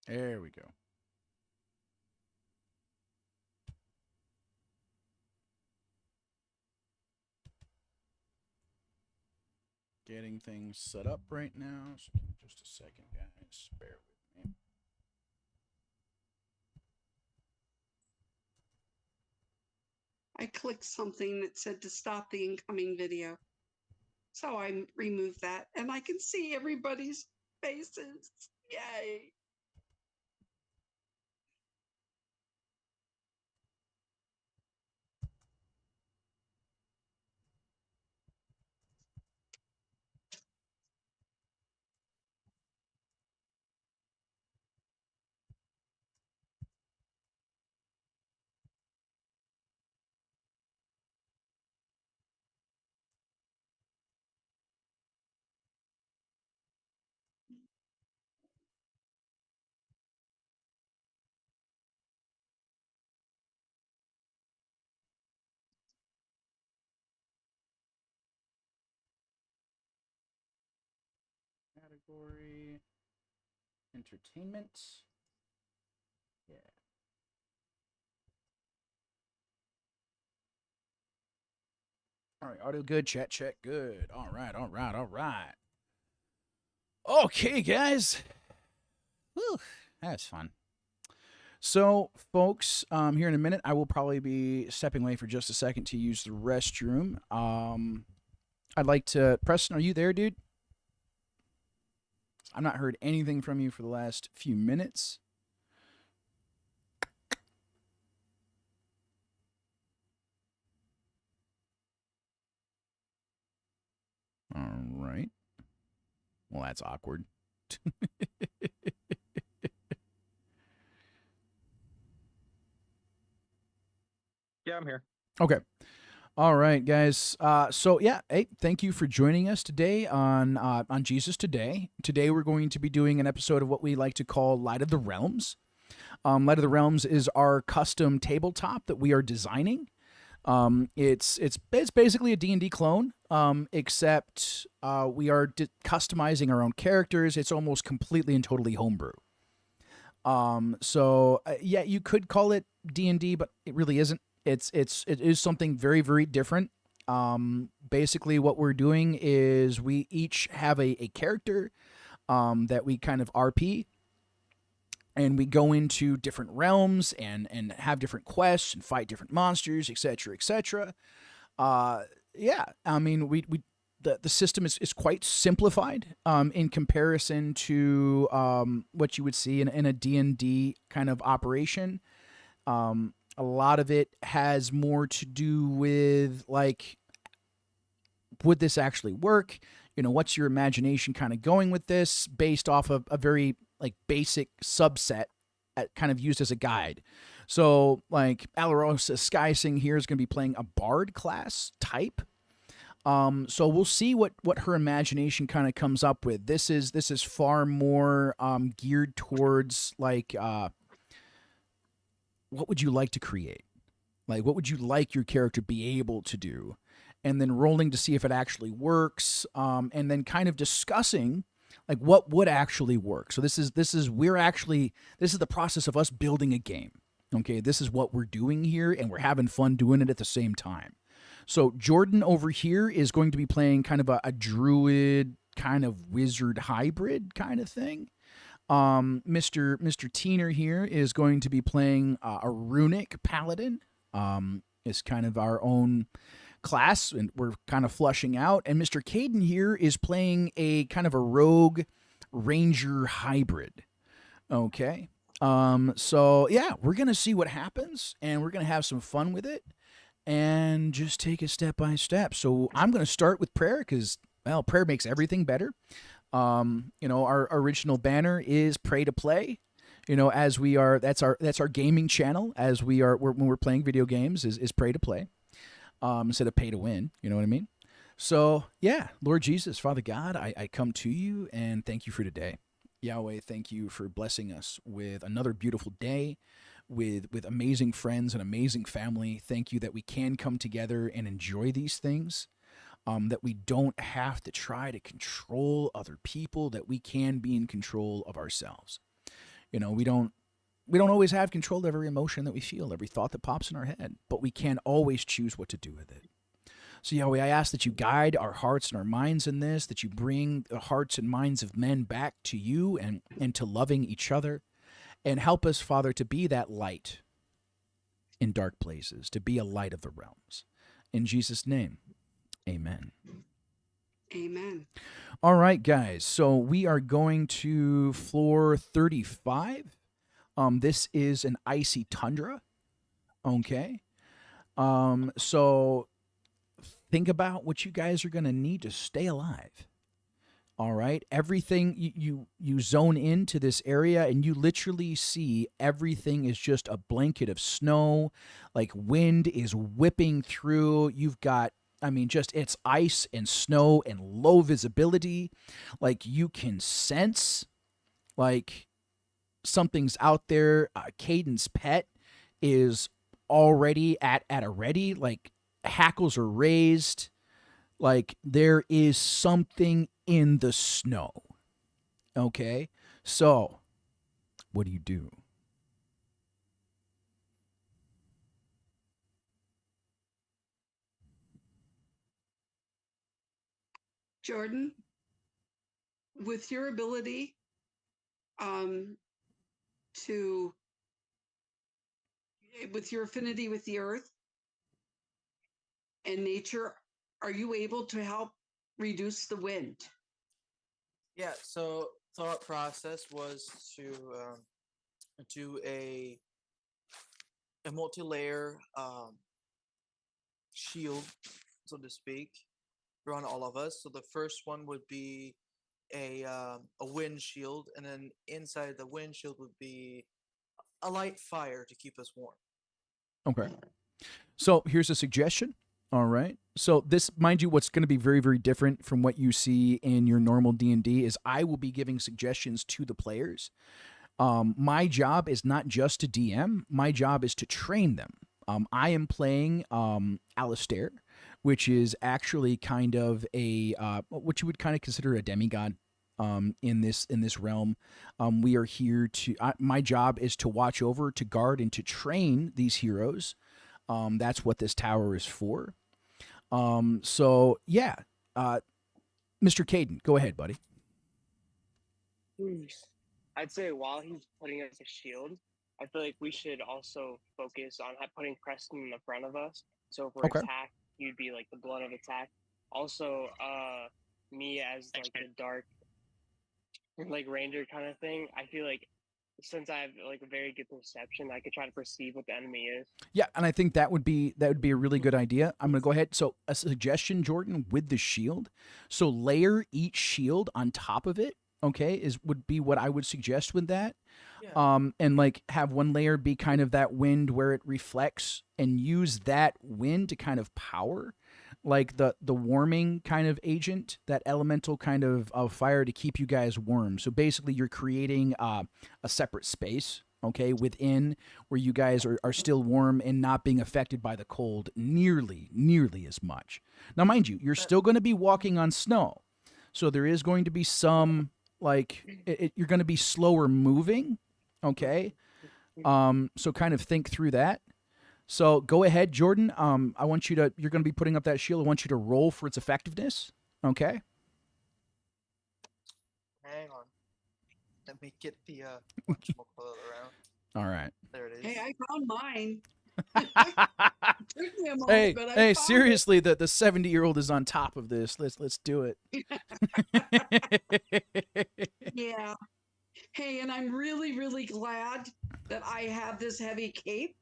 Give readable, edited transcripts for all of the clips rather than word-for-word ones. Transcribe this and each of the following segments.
There we go. Getting things set up right now. So give me just a second, guys. Bear with me. I clicked something that said to stop the incoming video. So I removed that and I can see everybody's faces. Yay. Category entertainment. Yeah. All right, audio good, chat check good. All right, all right, all right. Okay, guys. Whew, that's fun. So, folks, here in a minute, I will probably be stepping away for just a second to use the restroom. I'd like to, Preston, are you there, dude? I've not heard anything from you for the last few minutes. All right. Well, that's awkward. Yeah, I'm here. Okay. All right, guys. So yeah, hey, thank you for joining us today on Jesus Today. Today we're going to be doing an episode of what we like to call Light of the Realms. Light of the Realms is our custom tabletop that we are designing. It's basically a D&D clone, except we are customizing our own characters. It's almost completely and totally homebrew. Yeah, you could call it D&D, but it really isn't. It is something very, very different. Basically, what we're doing is we each have a character that we kind of RP, and we go into different realms and have different quests and fight different monsters, etc., etc. Yeah, I mean, the system is quite simplified in comparison to what you would see in a D&D kind of operation. A lot of it has more to do with, like, would this actually work? You know, what's your imagination kind of going with this based off of a very, like, basic subset kind of used as a guide. So, like, Alarosa Skysing here is going to be playing a bard class type. So we'll see what her imagination kind of comes up with. This is far more geared towards, like, what would you like to create? Like, what would you like your character be able to do? And then rolling to see if it actually works, and then kind of discussing, like, what would actually work. So this is the process of us building a game. Okay, this is what we're doing here, and we're having fun doing it at the same time. So Jordan over here is going to be playing kind of a druid, kind of wizard hybrid kind of thing. Mr. Teener here is going to be playing a runic paladin. Is kind of our own class, and we're kind of flushing out. And Mr. Caden here is playing a kind of a rogue ranger hybrid. Okay. So yeah, we're gonna see what happens, and we're gonna have some fun with it, and just take it step by step. So I'm gonna start with prayer because, well, prayer makes everything better. Our original banner is pray to play. As we are, that's our gaming channel. As when we're playing video games, is pray to play, instead of pay to win. You know what I mean? So yeah, Lord Jesus, Father God, I come to you and thank you for today. Yahweh, thank you for blessing us with another beautiful day, with amazing friends and amazing family. Thank you that we can come together and enjoy these things. That we don't have to try to control other people, that we can be in control of ourselves. We don't always have control of every emotion that we feel, every thought that pops in our head, but we can always choose what to do with it. So, Yahweh, I ask that you guide our hearts and our minds in this, that you bring the hearts and minds of men back to you and to loving each other, and help us, Father, to be that light in dark places, to be a light of the realms. In Jesus' name, amen. Amen. All right, guys. So we are going to floor 35. This is an icy tundra. Okay. So think about what you guys are going to need to stay alive. All right. Everything you zone into this area and you literally see everything is just a blanket of snow. Like wind is whipping through. You've got, just it's ice and snow and low visibility. Like you can sense like something's out there. Caden's pet is already at a ready. Like hackles are raised. Like there is something in the snow. Okay? So, what do you do? Jordan, with your ability to, with your affinity with the earth and nature, are you able to help reduce the wind? Yeah, so thought process was to do a multi-layer shield, so to speak, around all of us. So the first one would be a wind shield, and then inside the wind shield would be a light fire to keep us warm. Okay. So, here's a suggestion. All right. So this, mind you, what's going to be very, very different from what you see in your normal D&D is I will be giving suggestions to the players. My job is not just to DM. My job is to train them. I am playing Alistair, which is actually kind of a what you would kind of consider a demigod in this realm. We are here to. My job is to watch over, to guard, and to train these heroes. That's what this tower is for. So yeah, Mr. Caden, go ahead, buddy. I'd say while he's putting us a shield, I feel like we should also focus on putting Preston in the front of us. So if we're Okay. attacked, you'd be like the blunt of attack. Also, me as like the dark, like ranger kind of thing. I feel like since I have like a very good perception, I could try to perceive what the enemy is. Yeah, and I think that would be a really good idea. I'm going to go ahead. So a suggestion, Jordan, with the shield. So layer each shield on top of it. Okay, would be what I would suggest with that. Yeah. And like have one layer be kind of that wind where it reflects, and use that wind to kind of power like the warming kind of agent, that elemental kind of fire to keep you guys warm. So basically you're creating a separate space, okay, within where you guys are still warm and not being affected by the cold nearly as much. Now mind you, you're still going to be walking on snow. So there is going to be some like you're going to be slower moving, okay? So kind of think through that. So go ahead, Jordan. I want you to. You're going to be putting up that shield. I want you to roll for its effectiveness. Okay. Hang on. Let me get the whatchamacallit around. All right. There it is. Hey, I found mine. Took me a moment, Hey, but I hey! found Seriously, the 70-year-old is on top of this. Let's do it. it. Yeah. Hey, and I'm really, really glad that I have this heavy cape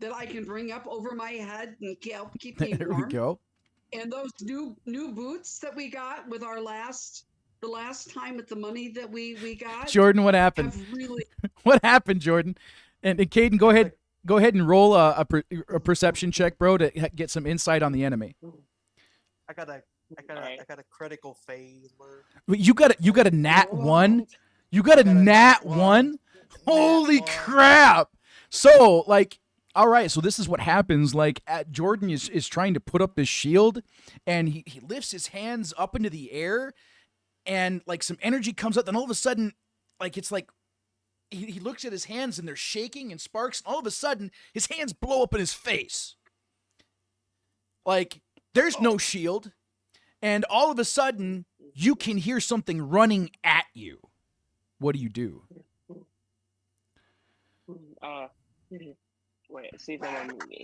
that I can bring up over my head and help keep me There we warm. go. And those new boots that we got with our the last time with the money that we got. Jordan, what happened? Have really What happened, Jordan? And Caden, go ahead. Go ahead and roll a perception check, bro, to get some insight on the enemy. I got a critical failure. You got a nat 1. You got a nat 1. Holy crap! So like, all right. So this is what happens. Like, Jordan is trying to put up his shield, and he lifts his hands up into the air, and like some energy comes up. Then all of a sudden, like it's like he looks at his hands and they're shaking and sparks. And all of a sudden, his hands blow up in his face. Like, there's no shield. And all of a sudden, you can hear something running at you. What do you do? Wait, see if I'm on me.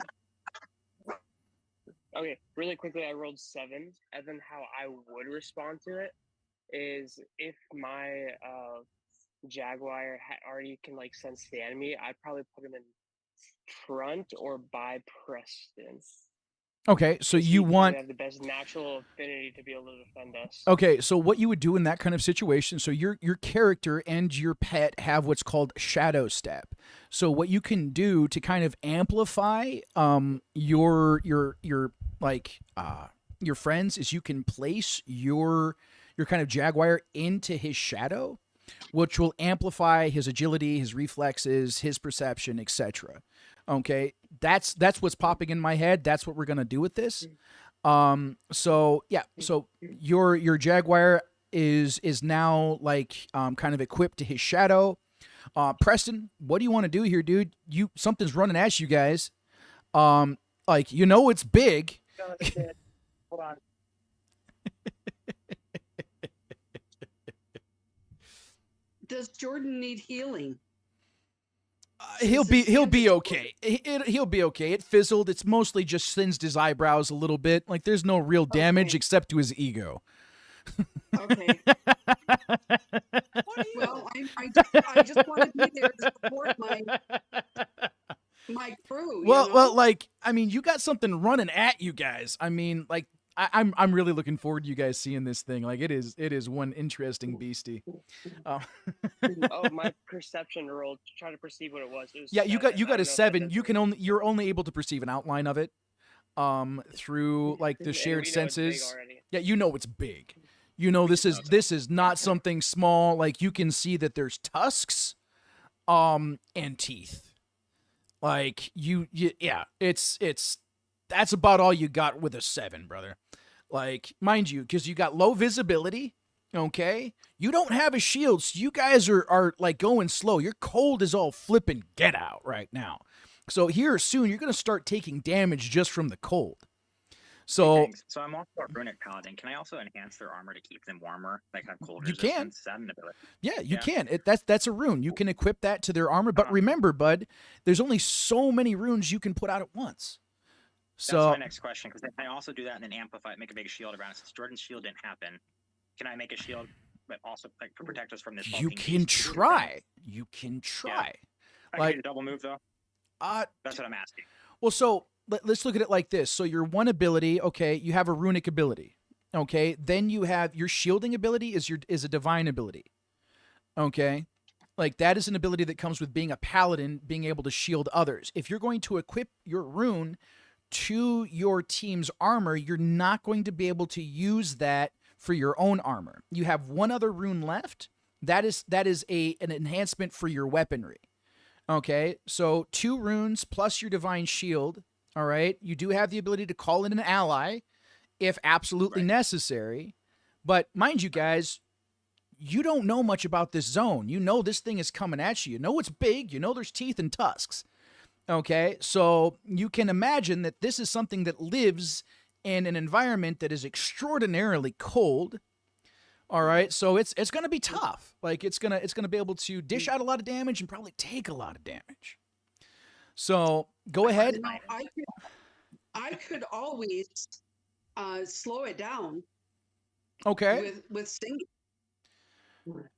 Okay, really quickly, I rolled 7, and then how I would respond to it is if my Jaguar already can like sense the enemy, I'd probably put him in front or by Preston. Okay, so He you want... have the best natural affinity to be able to defend us. Okay, so what you would do in that kind of situation, so your character and your pet have what's called shadow step. So what you can do to kind of amplify your friends is you can place your kind of Jaguar into his shadow, which will amplify his agility, his reflexes, his perception, etc. Okay, that's what's popping in my head. That's what we're gonna do with this. So yeah, so your Jaguar is now like kind of equipped to his shadow. Preston, what do you want to do here, dude? Something's running at you guys. Like it's big. Hold on. Does Jordan need healing? He'll be okay. He'll be okay. It fizzled. It's mostly just singed his eyebrows a little bit. Like there's no real damage except to his ego. Okay. What are you? Well, I just want to be there to support my crew. Well, like I mean, you got something running at you guys. I mean, like I'm really looking forward to you guys seeing this thing. Like it is one interesting beastie. Oh, my perception roll to try to perceive what it was. It was Yeah, you got I don't a know 7. if that You're only able to perceive an outline of it, through like the And shared we know it's big senses. already. Yeah, it's big. This is not something small. Like you can see that there's tusks, and teeth. Like yeah, it's that's about all you got with a 7, brother. Like, mind you, because you got low visibility, okay? You don't have a shield, so you guys are like going slow. Your cold is all flipping get out right now. So here soon, you're going to start taking damage just from the cold. So Thanks. So I'm also a runic paladin. Can I also enhance their armor to keep them warmer? Like have cold You resistance? can. Is that an ability? yeah, you Yeah. can. That's a rune. You can equip that to their armor. But remember, bud, there's only so many runes you can put out at once. That's So my next question, because I also do that and then amplify it, make a big shield around it. Since Jordan's shield didn't happen, can I make a shield, but also like protect us from this? you bulking can beast? try. You can try. I Like- can do the double move though. Uh, That's what I'm asking. Well, so let's look at it like this. So your one ability, okay, you have a runic ability. Okay, then you have your shielding ability is a divine ability. Okay, like that is an ability that comes with being a paladin, being able to shield others. If you're going to equip your rune to your team's armor, you're not going to be able to use that for your own armor. You have one other rune left. That is an enhancement for your weaponry. Okay, so 2 runes plus your divine shield. All right, you do have the ability to call in an ally if absolutely necessary. But mind you, guys, you don't know much about this zone. You know this thing is coming at you. You know it's big. You know there's teeth and tusks. Okay, so you can imagine that this is something that lives in an environment that is extraordinarily cold. All right, so it's going to be tough. Like it's going to be able to dish out a lot of damage and probably take a lot of damage. So go ahead. You know, I could always slow it down Okay. with singing.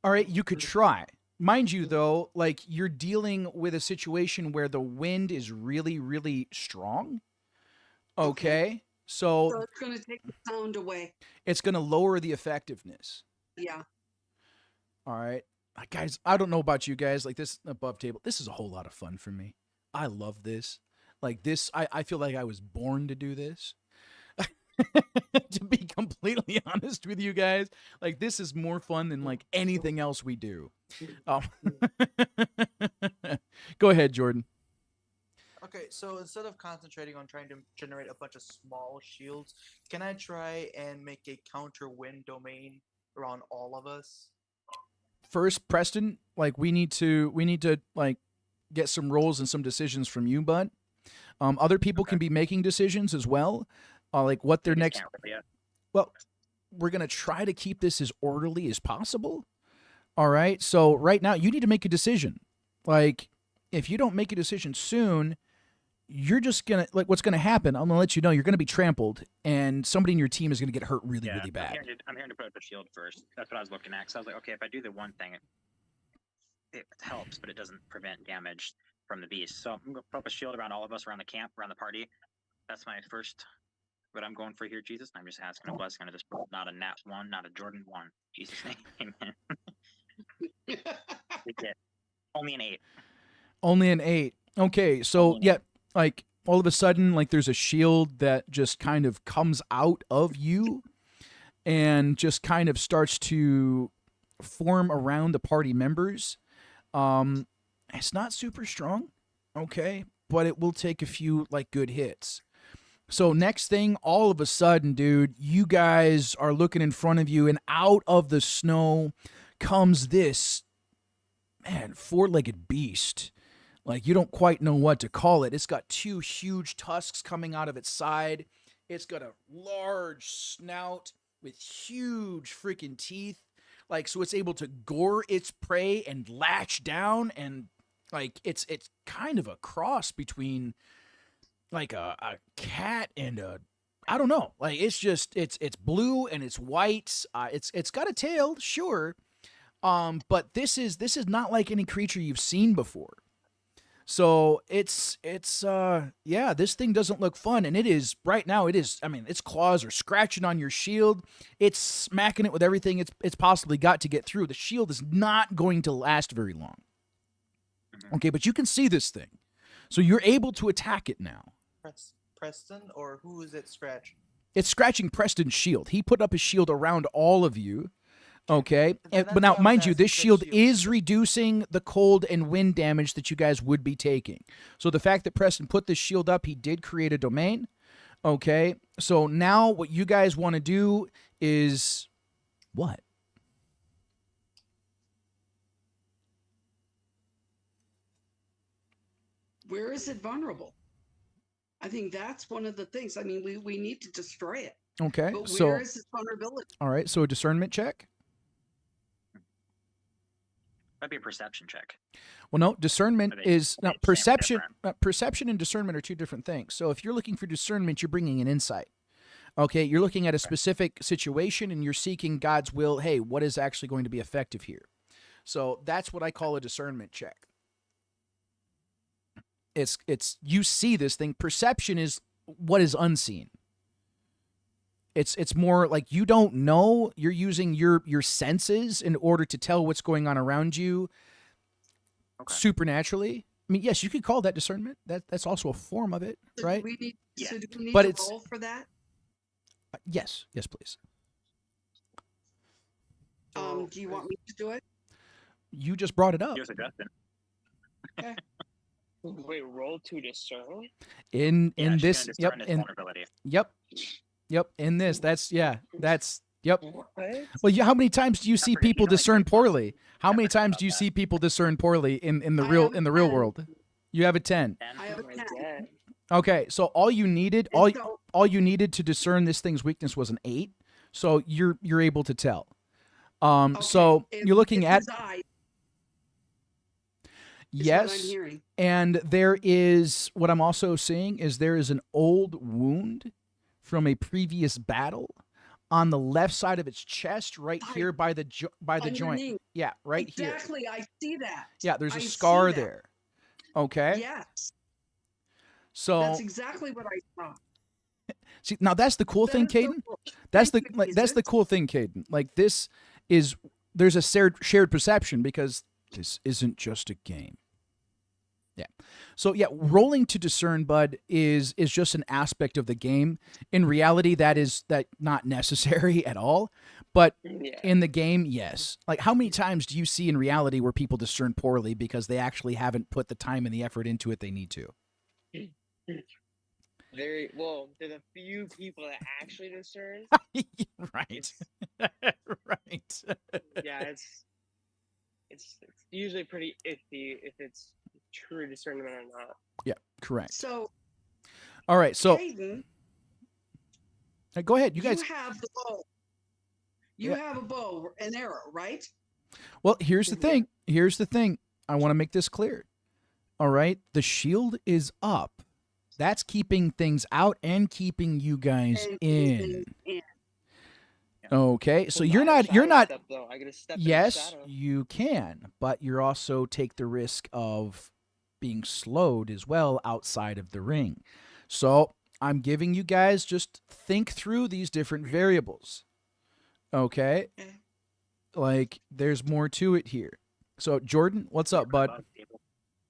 All right, you could try. Mind you, though, like you're dealing with a situation where the wind is really, really strong. Okay. So So it's going to take the sound away. it's going to lower the effectiveness. Yeah. All right. Guys, I don't know about you guys. Like this above table, this is a whole lot of fun for me. I love this. Like this, I feel like I was born to do this. To be completely honest with you guys, like this is more fun than like anything else we do. Go ahead, Jordan. Okay, so instead of concentrating on trying to generate a bunch of small shields, can I try and make a counter wind domain around all of us? first, Preston, like we need to like get some roles and some decisions from you, bud. Other people Okay. can be making decisions as well, like what their I just next. can't really yet. Well, we're gonna try to keep this as orderly as possible. All right. So right now, you need to make a decision. Like, if you don't make a decision soon, you're just gonna like what's gonna happen. I'm gonna let you know you're gonna be trampled, and somebody in your team is gonna get hurt really, Yeah, really bad. I'm here to put up a shield first. That's what I was looking at. So I was like, okay, if I do the one thing, it helps, but it doesn't prevent damage from the beast. So I'm gonna put up a shield around all of us, around the camp, around the party. That's my first. What I'm going for here, Jesus. I'm just asking a blessing on this. Not a Nat 1, not a Jordan 1. Jesus' name, amen. We get only an 8. Only an 8. Okay, so Only an yeah, like all of a sudden, like there's a shield that just kind of comes out of you, and just kind of starts to form around the party members. It's not super strong, okay, but it will take a few like good hits. So next thing, all of a sudden, dude, you guys are looking in front of you, and out of the snow comes this four-legged beast. Like, you don't quite know what to call it. It's got 2 huge tusks coming out of its side. It's got a large snout with huge freaking teeth. Like, so it's able to gore its prey and latch down, and like it's kind of a cross between like a cat and a, I don't know. Like, it's just it's blue and it's white. It's got a tail, sure. But this is not like any creature you've seen before. So it's yeah, this thing doesn't look fun, and it is right now. It is. I mean, its claws are scratching on your shield. It's smacking it with everything it's possibly got to get through. The shield is not going to last very long. Okay, but you can see this thing, so you're able to attack it now. Preston, or who is it scratch? It's scratching Preston's shield. He put up his shield around all of you. Okay, That's but now, what I was mind you, asking, this the shield shield. is reducing the cold and wind damage that you guys would be taking. So the fact that Preston put this shield up, he did create a domain. Okay, so now what you guys want to do is what? Where is it vulnerable? I think that's one of the things. I mean, we need to destroy it. Okay, But so where is its vulnerability? all right, so a discernment check. That'd be a perception check. Well, no, discernment Are they is the now same or perception. different? Perception and discernment are 2 different things. So if you're looking for discernment, you're bringing an insight. Okay, you're looking at a specific situation and you're seeking God's will. Hey, what is actually going to be effective here? So that's what I call a discernment check. It's you see this thing. Perception is what is unseen. It's more like you don't know. You're using your senses in order to tell what's going on around you. Okay. Supernaturally. I mean, yes, you could call that discernment. That's also a form of it, So right? Do we need, Yeah. so do we need But to it's- roll for that? Yes, please. So, Do you want me to do it? You just brought it up You're suggesting. Wait, roll to discern? in Yeah, she's this. gonna Yep, discern its in vulnerability. yep. In this, that's yep. What? Well, how many times do you see forget you people know, like, discern like, poorly? How I many forgot times about do you that. see people discern poorly in the I real have in the real 10. world? You have a 10. I have Oh a my 10. God. Okay, so all you needed And so all you needed to discern this thing's weakness was an 8. So you're able to tell. So okay, you're looking it's at his eye, is what I'm yes, hearing. and there is what I'm also seeing is there is an old wound from a previous battle on the left side of its chest, right Hi. here by the joint. Underneath. Yeah, right here. Exactly. I see that. Yeah, there's a I see scar that. there. Okay, Yes. so That's exactly what I saw. see now that's the cool That thing, is so Caden. cool. That's the Thank you, that's the Jesus. cool thing, Caden. Like this is there's a shared perception because this isn't just a game. Yeah. So yeah, rolling to discern, bud, is just an aspect of the game. In reality, that not necessary at all. But Yeah. in the game, yes. Like how many times do you see in reality where people discern poorly because they actually haven't put the time and the effort into it they need to? There's a few people that actually discern. Right. It's, Right. yeah, it's it's usually pretty iffy if it's true discernment or not. Yeah, correct. So, All right, so Caden, go ahead, you you guys. have the bow. You Yeah. have a bow, an arrow, right? Well, here's the Mhm. thing. Here's the thing. I want to make this clear. All right, the shield is up. That's keeping things out and keeping you guys And in. in. Okay, so Well, you're I have not. shadow step, though. I get to step in the Yes, shadow. you can, but you're also take the risk of being slowed as well outside of the ring. So I'm giving you guys just think through these different variables. Okay, Okay. like there's more to it here. So Jordan, what's up, bud? Above the table.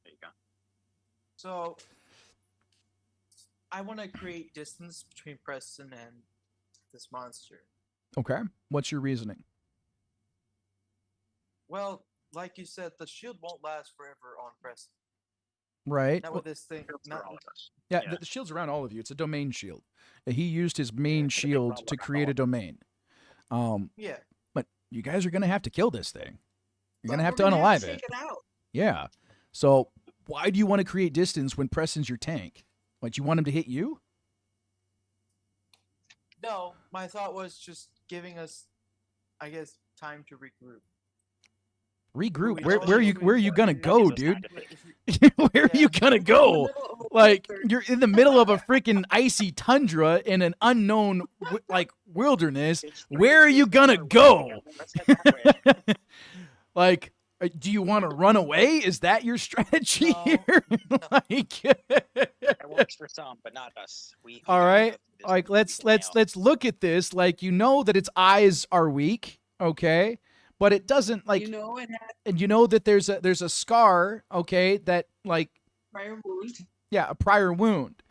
There you go. So I want to create distance between Preston and this monster. Okay, what's your reasoning? Well, like you said, the shield won't last forever on Preston. Right. Not with this thing. Shields for Not, all of us. Yeah, Yeah. the shield's around all of you. It's a domain shield. He used his main it's a big shield problem to around create all a of them. domain. yeah. But you guys are gonna have to kill this thing. You're But gonna have to we're unalive take it. it out. Yeah. So why do you want to create distance when Preston's your tank? Like you want him to hit you? No, my thought was just giving us, I guess, time to regroup. Regroup. We Where don't where are need you to where are you Or gonna give go, us dude? time to think. Where are Yeah. you gonna We're in the go? middle of a Like blizzard. you're in the middle of a freaking icy tundra in an unknown like wilderness. It's Where are it's you gonna far away, go? Kevin. Let's head that way. Like, do you want to run away? Is that your strategy No, here? no. Like, It works for some, but not us. We all gotta right. go through this Like, let's people nail. let's look at this. Like, you know that its eyes are weak, okay, but it doesn't like, You know, it had and you know that there's a scar, okay, that like, prior wound. yeah, a prior wound.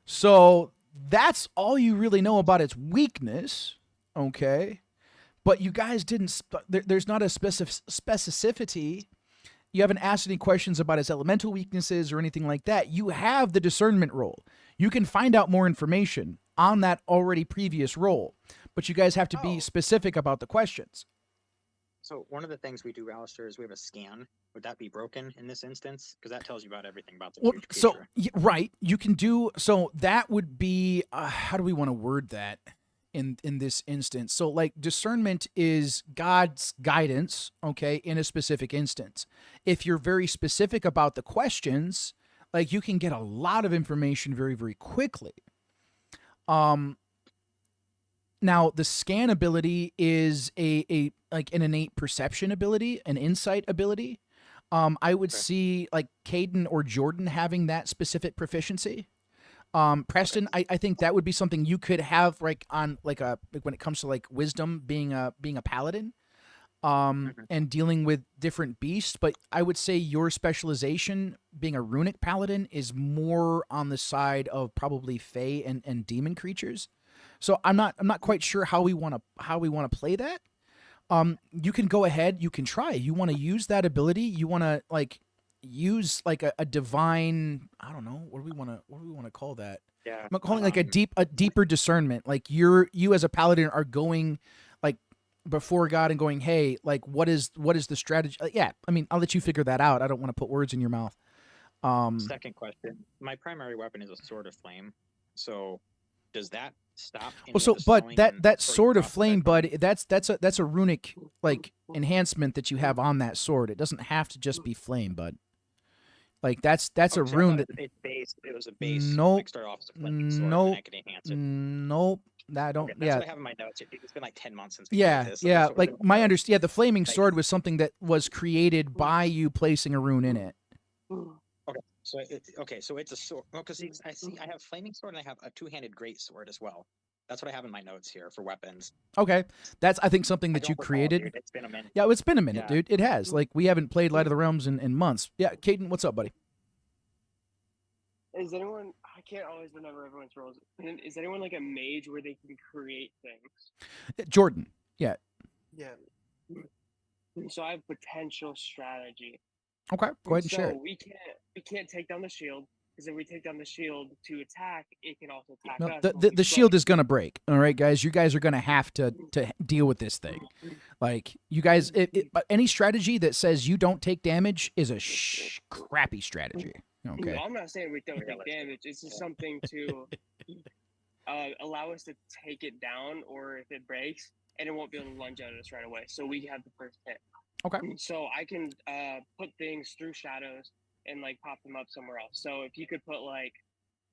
So that's all you really know about its weakness, okay. But you guys didn't. There's not a specificity. You haven't asked any questions about its elemental weaknesses or anything like that. You have the discernment roll. You can find out more information on that already previous roll, but you guys have to be Oh. specific about the questions. So one of the things we do, Alistair, is we have a scan. Would that be broken in this instance? Because that tells you about everything about the Well, huge so creature. right, you can do so. That would be how do we want to word that in this instance? So like discernment is God's guidance, okay, in a specific instance. If you're very specific about the questions, like you can get a lot of information very very quickly. Now the scan ability is a like an innate perception ability, an insight ability. I would Okay. see like Caden or Jordan having that specific proficiency. Preston, I think that would be something you could have like on like when it comes to like wisdom being a paladin, and dealing with different beasts. But I would say your specialization being a runic paladin is more on the side of probably fey and demon creatures. So I'm not quite sure how we want to play that. You can go ahead, you can try. You want to use that ability. You want to like use like a divine. I don't know what do we want to call that. Yeah. I'm calling like a deeper discernment. Like you as a paladin are going like before God and going, hey, like what is the strategy? Yeah, I mean I'll let you figure that out. I don't want to put words in your mouth. Second question. My primary weapon is a sword of flame. So does that stop? any Well, of so the but slowing that and that sort of sword of drop flame, effect? bud, that's a runic like enhancement that you have on that sword. It doesn't have to just be flame, bud. Like that's a Oh, so I rune thought that it was a base. Nope. Like start off as a flaming sword, and Nope. then I could enhance it. Nope. That don't. Okay, that's Yeah. what I have in my notes. It's been like 10 months since we Yeah. played this. So Yeah. this was Like in my notes. understand. Yeah, the flaming Like- sword was something that was created by you placing a rune in it. Okay, so it's a sword. Well, because I have flaming sword and I have a two-handed great sword as well. That's what I have in my notes here for weapons. Okay, that's I think something I that you don't recall, created. dude. It's been a minute. Yeah, it's been a minute, Yeah. dude. It has. Like we haven't played Light of the Realms in months. Yeah, Caden, what's up, buddy? Is anyone? I can't always remember everyone's roles. Is anyone like a mage where they can create things? Jordan. Yeah. Yeah. So I have potential strategy. Okay. Go ahead and share it. We can't take down the shield Because if we take down the shield to attack, it can also attack No, us. the shield is gonna break. All right, guys, you guys are gonna have to deal with this thing. Like you guys, but any strategy that says you don't take damage is a crappy strategy. Okay. I'm not saying we don't take damage. It's just something to allow us to take it down, or if it breaks, and it won't be able to lunge at us right away. So we have the first hit. Okay. So I can put things through shadows and like pop them up somewhere else. So if you could put like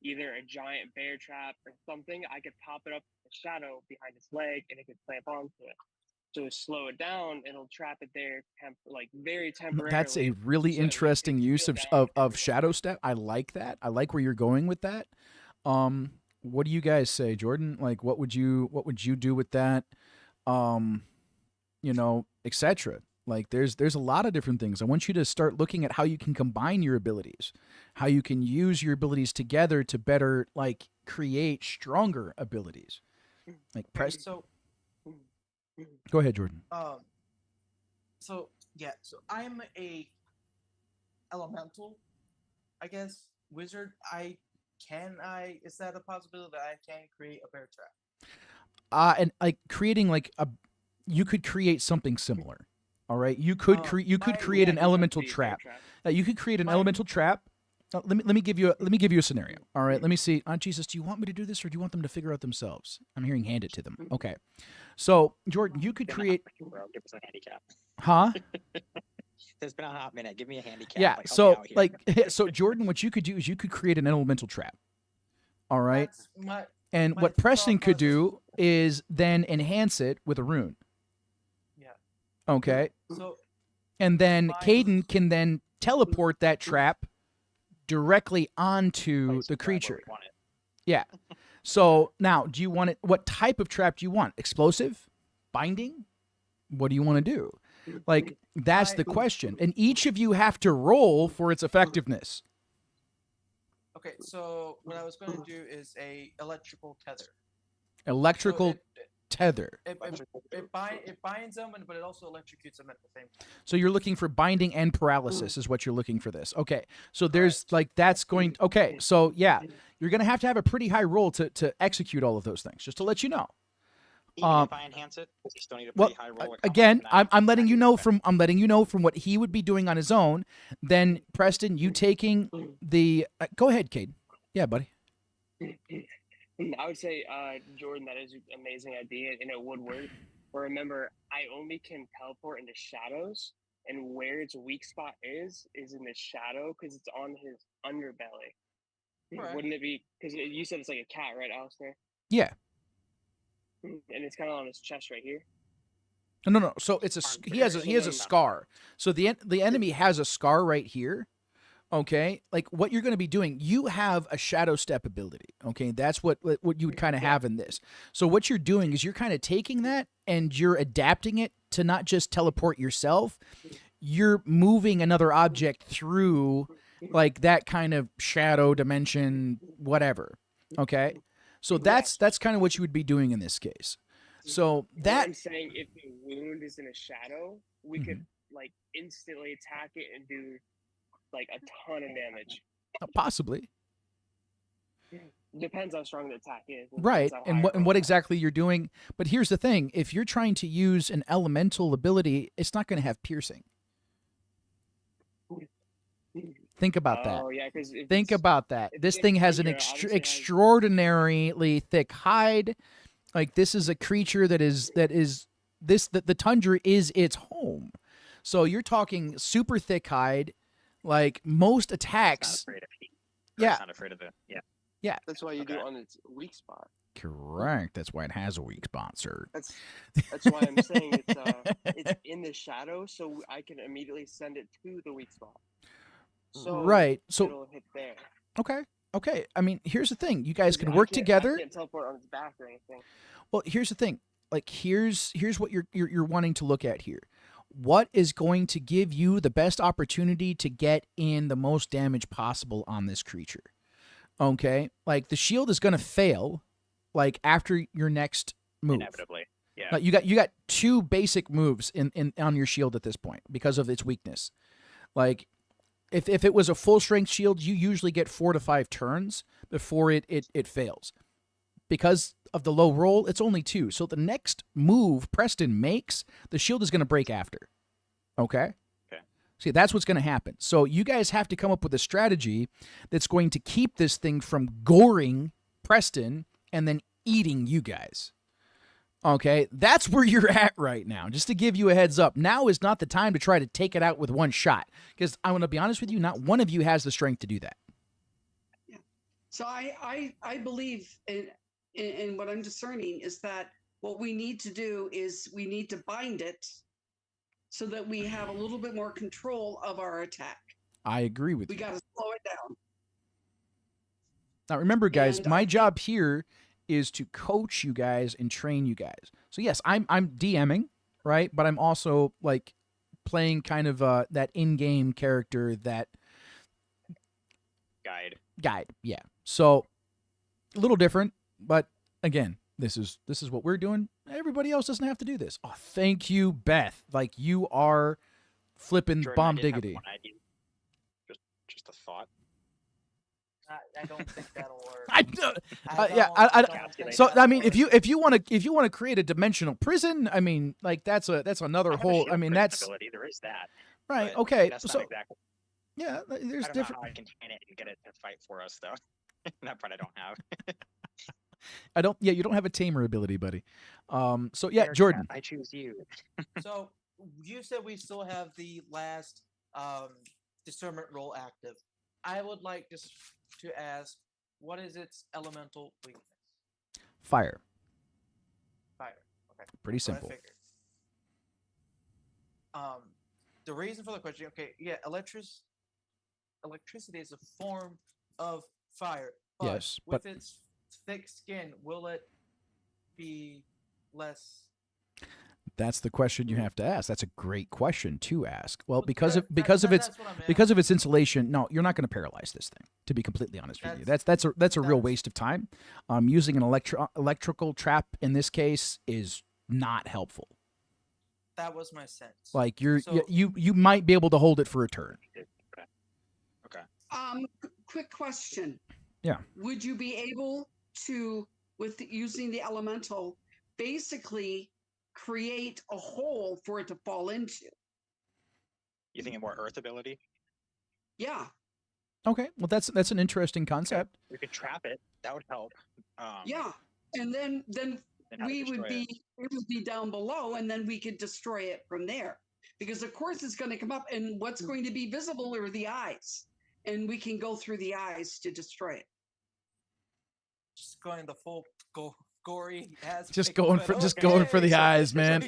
either a giant bear trap or something, I could pop it up a shadow behind its leg, and it could clamp onto it. So slow it down, it'll trap it there, like very temporarily. That's a really interesting use of shadow step. I like that. I like where you're going with that. What do you guys say, Jordan? Like, what would you do with that? Etc. Like, there's a lot of different things. I want you to start looking at how you can combine your abilities, how you can use your abilities together to better like create stronger abilities. Like press. So Go ahead, Jordan. So I'm a elemental, I guess, wizard. Is that a possibility that I can create a bear trap? And like creating you could create something similar. All right, you could create an elemental trap. You could create an elemental trap. Let me give you a scenario. All right, let me see. Jesus, do you want me to do this, or do you want them to figure out themselves? I'm hearing hand it to them. Okay, so Jordan, you could create. Bro, give us a handicap. Huh? It's been a hot minute. Give me a handicap. Yeah. Like, So so Jordan, what you could do is you could create an elemental trap. All right. And my what Preston thought could process- do is then enhance it with a rune. Yeah. Okay. So And then My- Caden can then teleport that trap directly onto place the it right where creature. we want it. Yeah. So now, do you want it? What type of trap do you want? Explosive? Binding? What do you want to do? Like, that's the question. And each of you have to roll for its effectiveness. okay, so what I was going to do is a electrical tether. Electrical So tether. it binds them, but it also electrocutes them at the same time. So you're looking for binding and paralysis is what you're looking for this. Okay. So there's like that's going okay. So yeah, you're going to have a pretty high roll to execute all of those things, just to let you know. Even if I enhance it, you still need a Well, pretty high roll. again, I'm letting you know from what he would be doing on his own. Then Preston, you taking the go ahead, Cade. Yeah, buddy. I would say, Jordan, that is an amazing idea, and it would work. But remember, I only can teleport into shadows, and where its weak spot is in the shadow because it's on his underbelly. Right. Wouldn't it be? Because you said it's like a cat, right, Alistair? Yeah. And it's kind of on his chest right here. No. So it's he has a scar. So the enemy has a scar right here. Okay, like what you're going to be doing, you have a shadow step ability. Okay, that's what you would kind of have in this. So what you're doing is you're kind of taking that and you're adapting it to not just teleport yourself. You're moving another object through like that kind of shadow dimension, whatever. Okay, so that's kind of what you would be doing in this case. So What that I'm saying, if the wound is in a shadow, we could like instantly attack it and do like a ton of damage. possibly. Depends how strong the attack is. Right, Depends how and high what it goes. exactly you're doing. But here's the thing: if you're trying to use an elemental ability, it's not going to have piercing. Think about that. Oh yeah, because Think about that. it's This a thing has an creature, obviously it has- extraordinarily thick hide. Like this is a creature that is the tundra is its home. So you're talking super thick hide. Like most It's not attacks. afraid of heat. Yeah. It's not afraid of the That's why you do Okay. it on its weak spot. Correct. That's why it has a weak spot, sir. That's why I'm saying it's in the shadow, so I can immediately send it to the weak spot. So Right. So it'll hit there. okay. I mean, here's the thing: you guys 'Cause can I work can't- together. I can't teleport on its back or anything. Well, here's the thing. Like here's what you're wanting to look at here. What is going to give you the best opportunity to get in the most damage possible on this creature? Okay? Like the shield is going to fail like after your next move. inevitably. Yeah. Like you got two basic moves in on your shield at this point because of its weakness. Like if it was a full strength shield, you usually get 4 to 5 turns before it fails. Because of the low roll, it's only 2. So the next move Preston makes, the shield is going to break after. Okay? Okay. See, that's what's going to happen. So you guys have to come up with a strategy that's going to keep this thing from goring Preston and then eating you guys. Okay? That's where you're at right now. Just to give you a heads up, now is not the time to try to take it out with one shot. Because I'm going to be honest with you, not one of you has the strength to do that. Yeah. So I believe in what I'm discerning is that what we need to do is we need to bind it so that we have a little bit more control of our attack. I agree with We you. got to slow it down. Now remember, guys, And my I job here is to coach you guys and train you guys. So yes, I'm DMing, right? But I'm also like playing kind of that in-game character, that guide. Yeah. So a little different, but again, this is what we're doing. Everybody else doesn't have to do this. Oh, thank you, Beth. Like, you are flipping Jordan, bomb I did have diggity. one idea. Just a thought. I don't think that'll work. So I mean, if you want to create a dimensional prison, I mean, like that's another I have a whole. shield I mean, prison that's ability. There is that. right. but Okay. That's So not exactly. yeah, there's I don't different. know how I contain it and get it to fight for us though. That part I don't have. I don't. Yeah, you don't have a tamer ability, buddy. So yeah, Fair Jordan. enough, I choose you. So you said we still have the last discernment roll active. I would like just to ask, what is its elemental weakness? Fire. Fire. Okay. Pretty That's what I simple. figured. The reason for the question, okay, yeah, electricity is a form of fire. But Yes, with but its thick skin, will it be less? that's the question you have to ask. That's a great question to ask. Well, because That- of because of its that's what I'm because of its insulation, no, you're not going to paralyze this thing. To be completely honest with you, that's a real that's- waste of time. Using an electrical trap in this case is not helpful. That was my sense. Like So- you might be able to hold it for a turn. Quick question. Yeah. Would you be able to, using the elemental, basically create a hole for it to fall into? You thinking more Earth ability? Yeah. Okay, well that's an interesting concept. We could trap it. That would help. Yeah. And then how to we would destroy it would be down below, and then we could destroy it from there. Because of course it's going to come up, and what's going to be visible are the eyes. And we can go through the eyes to destroy it. Just going the full gory ass. Just going for the eyes, man.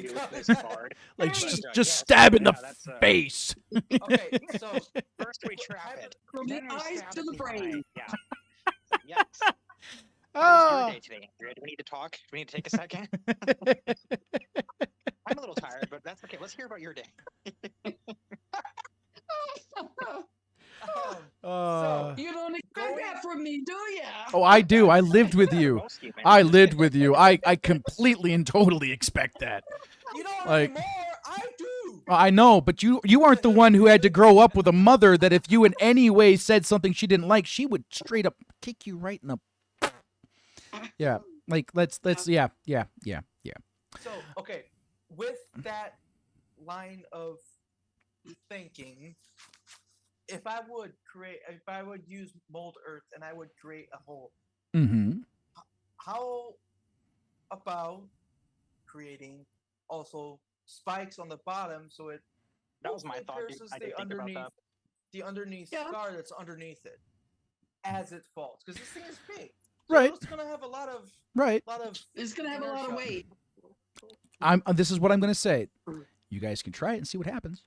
Like just stab in the face. Okay, so First we trap it. From the then we eyes stab to it the in brain. eye. Yeah. Yes. How Oh. was your day today, Andrea? Do we need to talk? Do we need to take a second? I'm a little tired, but that's okay. Let's hear about your day. You don't expect that from me, do you? Oh, I do. I lived with you. I lived with you. I completely and totally expect that. You don't Like- anymore. I do. I know, but you aren't the one who had to grow up with a mother that if you in any way said something she didn't like, she would straight up kick you right in the. Yeah, like let's yeah. So okay, with that line of thinking, if I would use mold earth and I would create a hole, Mm-hmm. how about creating also spikes on the bottom so it That was my thought. Dude. pierces I the did think about underneath that. the underneath Yeah. scar that's underneath it as it falls, because this thing is big. So Right. It's gonna have a lot of Right. It's going to have a lot of inertia. weight. This is what I'm gonna say. You guys can try it and see what happens.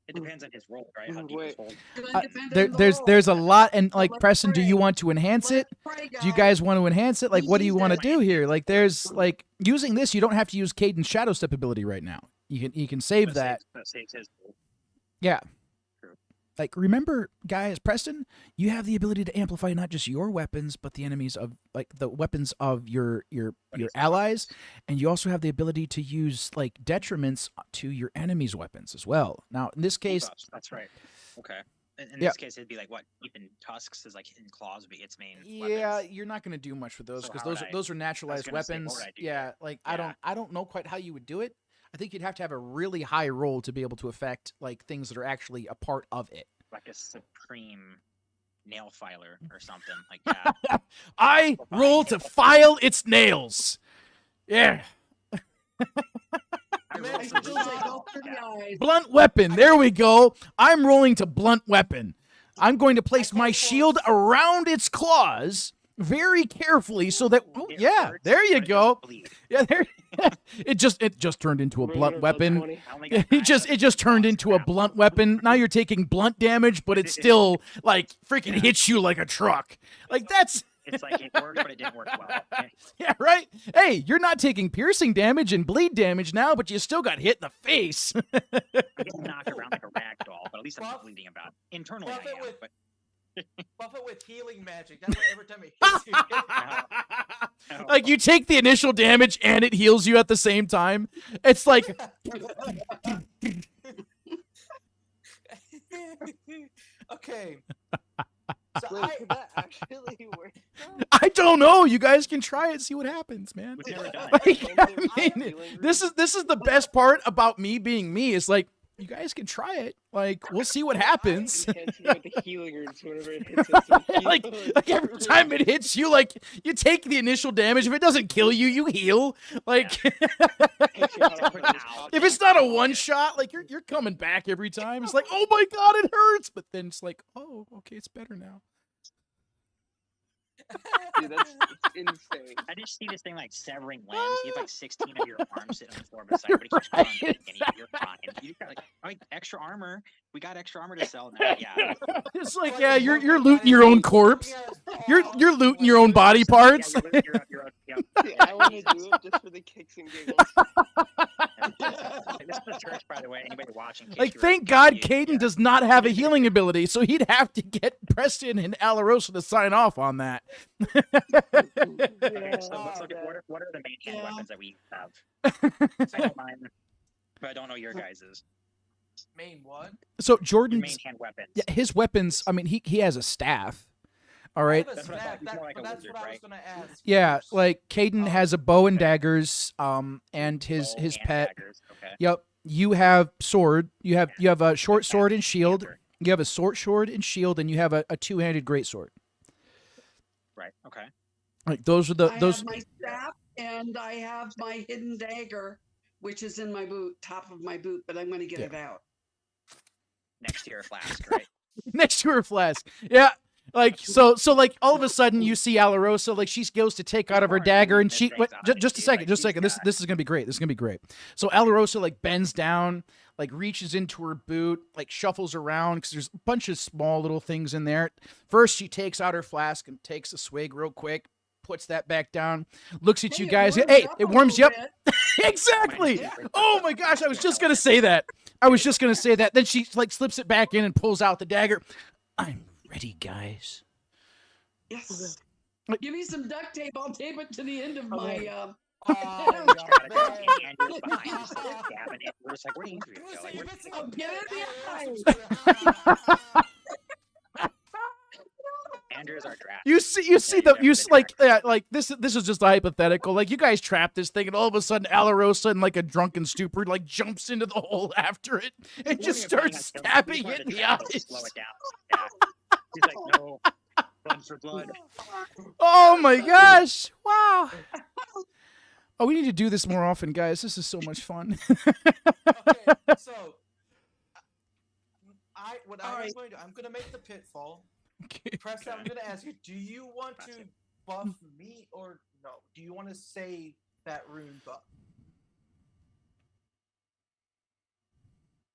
It depends on his role, right? How deep Wait. his hole. It's gonna depend on the There's a role. lot, and like Let's Preston, do you pray. want to enhance it? Let's pray, Do you guys want to enhance it? Like, what do you want to do here? Like, there's like using this. You don't have to use Caden's Shadow Step ability right now. You can save that. That saves his hole. Yeah. True. like remember, guys, Preston, you have the ability to amplify not just your weapons, but the enemies of like the weapons of your allies, and you also have the ability to use like detriments to your enemies' weapons as well. Now, in this case, That's right. Okay. In Yeah. this case, it'd be like what even tusks is like hidden claws would be its main. yeah, weapons. you're not going to do much with those So because how would those are naturalized gonna say, what weapons. would I do Yeah, there? like Yeah. I don't know quite how you would do it. I think you'd have to have a really high roll to be able to affect like things that are actually a part of it. Like a supreme nail filer or something like that. I roll to file its nails. Yeah. I Man, rolled I some still really say well. go for the eyes. Blunt weapon. There we go. I'm rolling to blunt weapon. I'm going to place my shield around its claws very carefully so that It yeah, hurts, there you but it go. doesn't bleed. Yeah, there. it just turned into a Moving blunt about weapon. 20. I only Yeah, got it 9 just out of turned 10. into a Crap. blunt weapon. Now you're taking blunt damage, but it still like freaking hits you like a truck. Like that's It's like it worked, but it didn't work well. yeah, right? Hey, you're not taking piercing damage and bleed damage now, but you still got hit in the face. I get knocked around like a rag doll, but at least I'm not bleeding about it. Internally, Buff I it am. with- But Buff it with healing magic. That way, every time it hits you, no. Like you take the initial damage and it heals you at the same time. It's like okay. So Wait, could that actually work? I don't know. You guys can try it, see what happens, man. We've never done Like, it. I mean, this is the best part about me being me. Is like you guys can try it. Like we'll see what happens. Enhancing with the healing roots whenever it hits us. with like heal. every time it hits you, like you take the initial damage. If it doesn't kill you, you heal. Like if it's not a one shot, like you're coming back every time. It's like, oh my god, it hurts. But then it's like, oh, okay, it's better now. Dude, that's insane. I just see this thing like severing limbs. You have like 16 of your arms sitting on the floor beside, but it keeps growing big and you're fine. You got like extra armor. We got extra armor to sell now. Yeah. It's like, yeah, you're looting your own corpse. You're looting your own body parts. Yeah, yeah. I want to do it just for the kicks and giggles. This is the church, by the way. Anybody watching? in case Like, you were thank God confused. Caden does not have a healing ability, so he'd have to get Preston and Alarosa to sign off on that. Okay, so let's look at Oh, what are the main hand Yeah. weapons that we have. I know mine, but I don't know your guys's. main one. So Your main Jordan's hand weapons. yeah, his weapons. I mean, he has a staff. All right. I have a That's what I staff, thought. He's more like a that's wizard, what I was right? gonna ask. Yeah, first. like Caden Oh, has a bow and okay. daggers. And his Bow and pet. daggers, okay. Yep. You have sword. You have a short sword and shield. Hammer. You have a short sword and shield, and you have a two-handed greatsword. Right. Okay. Like those are the I those. have my staff and I have my hidden dagger, which is in my boot, top of my boot, but I'm going to get Yeah. it out. Next to your flask, right? Next to her flask. Yeah. Like so like all of a sudden you see Alarosa, like she goes to take out of her Aren't dagger really and she mistakes on it, just a dude. second, Like, just a she's second. got- This is gonna be great. This is gonna be great. So Alarosa like bends down, like reaches into her boot, like shuffles around because there's a bunch of small little things in there. First she takes out her flask and takes a swig real quick, puts that back down, looks at you Hey, guys. warms Hey, up it a warms you up. little bit. Exactly. Yeah. Oh my gosh, I was just gonna say that. Then she like slips it back in and pulls out the dagger. I'm ready, guys. Yes. Like- Give me some duct tape. I'll tape it to the end of my. Oh, Just got it, man. and you're behind. Just like stabbing it. We're just like, where do you go? Like, where- Oh, get it in the eye. Andrew's our draft. You see like this is just hypothetical. Like you guys trap this thing and all of a sudden Alarosa in like a drunken stupor like jumps into the hole after it and just starts stabbing it in the eyes. Slow it down. Yeah. He's like, no, blood for blood. Oh my gosh. Wow. Oh, we need to do this more often, guys. This is so much fun. Okay, so what All I was right. going to do, I'm gonna make the pitfall. Okay. Preston, I'm gonna ask you, do you want to buff me or no? Do you want to save that rune buff?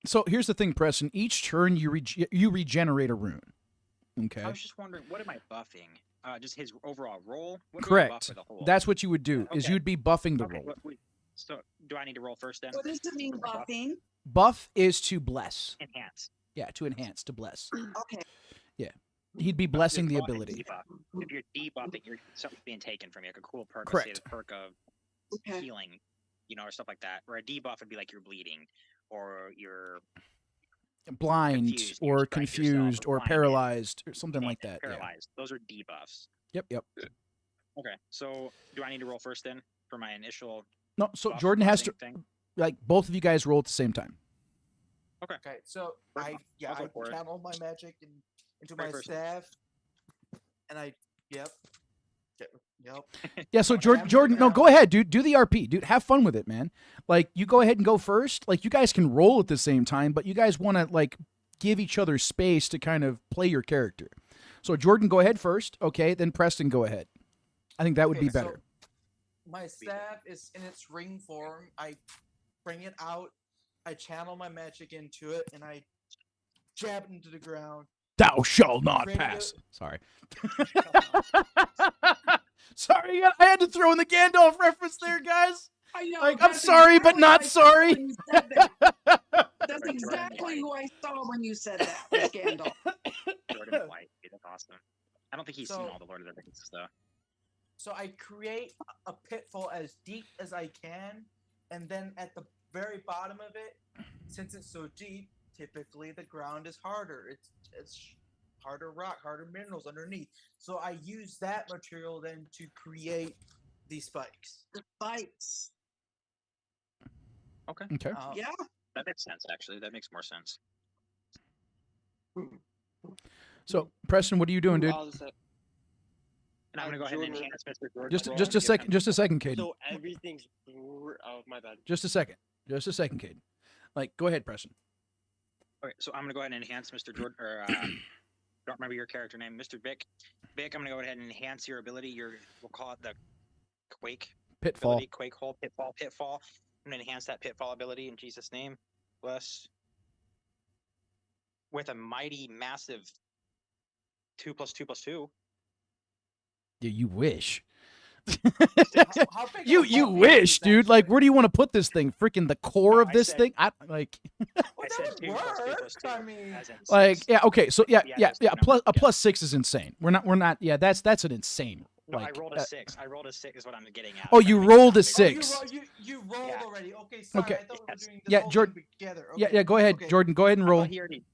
So here's the thing, Preston. Each turn you regenerate a rune. Okay. I was just wondering, what am I buffing? Just his overall roll? What do I buff Correct. for the whole? That's what you would do. Is Okay. you'd be buffing the okay. roll. So do I need to roll first then? What does it mean, For my buff? buffing? Buff is to bless. Enhance. Yeah, to enhance, to bless. Okay. He'd be blessing the ability. If you're debuffing, something's being taken from you, like a cool perk, Correct. let's say the perk of Okay. healing, or stuff like that. Or a debuff would be like you're bleeding, or you're Blind confused, you or strike yourself, confused or blinded, paralyzed or something like that. Yeah. paralyzed. Those are debuffs. Yep. Okay, so do I need to roll first then for my initial? No, so buff Jordan has to, blessing thing? like, both of you guys roll at the same time. Okay, so First I off, I'll go for it. channel my magic into Right my first. staff, and yep. Yeah, so Going Jordan, no, down. go ahead, dude. Do the RP, dude. Have fun with it, man. Like, you go ahead and go first. Like, you guys can roll at the same time, but you guys want to, like, give each other space to kind of play your character. So Jordan, go ahead first. Okay, then Preston, go ahead. I think that would be Okay, so better. my staff is in its ring form. I bring it out. I channel my magic into it, and I jab it into the ground. Thou shalt not Ready to- pass. Sorry. Sorry, I had to throw in the Gandalf reference there, guys. I know. Like, I'm that's sorry, but exactly not who I saw sorry. when you said that. That's Jordan exactly White. who I saw when you said that, was Gandalf. Jordan White, that's awesome. I don't think he's seen So- all the Lord of the Rings stuff. So I create a pitfall as deep as I can, and then at the very bottom of it, since it's so deep, typically the ground is harder. It's harder rock, harder minerals underneath. So I use that material then to create these spikes. The fights. Okay, Okay. Yeah. that makes sense. Actually, that makes more sense. So, Preston, what are you doing, dude? I'll say- And I'm gonna go ahead and Jordan- enhance Mr. Jordan. Just roll just a and give second, him- just a second, Caden. So everything's. Oh, my bad. Just a second, Caden. Like, go ahead, Preston. Okay, so I'm gonna go ahead and enhance Mr. Jordan, or don't remember your character name, Mr. Vic. Vic, I'm gonna go ahead and enhance your ability. We'll call it the Quake Pitfall. ability, Quake Hole, Pitfall. I'm gonna enhance that Pitfall ability in Jesus' name. Bless. With a mighty, massive 2+2+2. Yeah, you wish. How big you of a you bump wish, is that dude. Like, spike? where do you want to put this thing? Freaking the core No, of I this said- thing? I like. Well, I that said would 2+2+2. work. I mean, as in Like, six. yeah, okay, so yeah, those two plus a numbers, plus 6 is insane. We're not. Yeah, that's an insane. No, Like, I rolled a 6. I rolled a 6 is what I'm getting at. Oh, I'm you trying to make it rolled a sound bigger. six. You rolled Yeah. already. Okay, sorry. Okay. I thought we were Yes. doing this Yeah, whole Jordan- thing together. yeah, Okay. go ahead, Okay. Jordan. Go ahead and I roll. thought he already.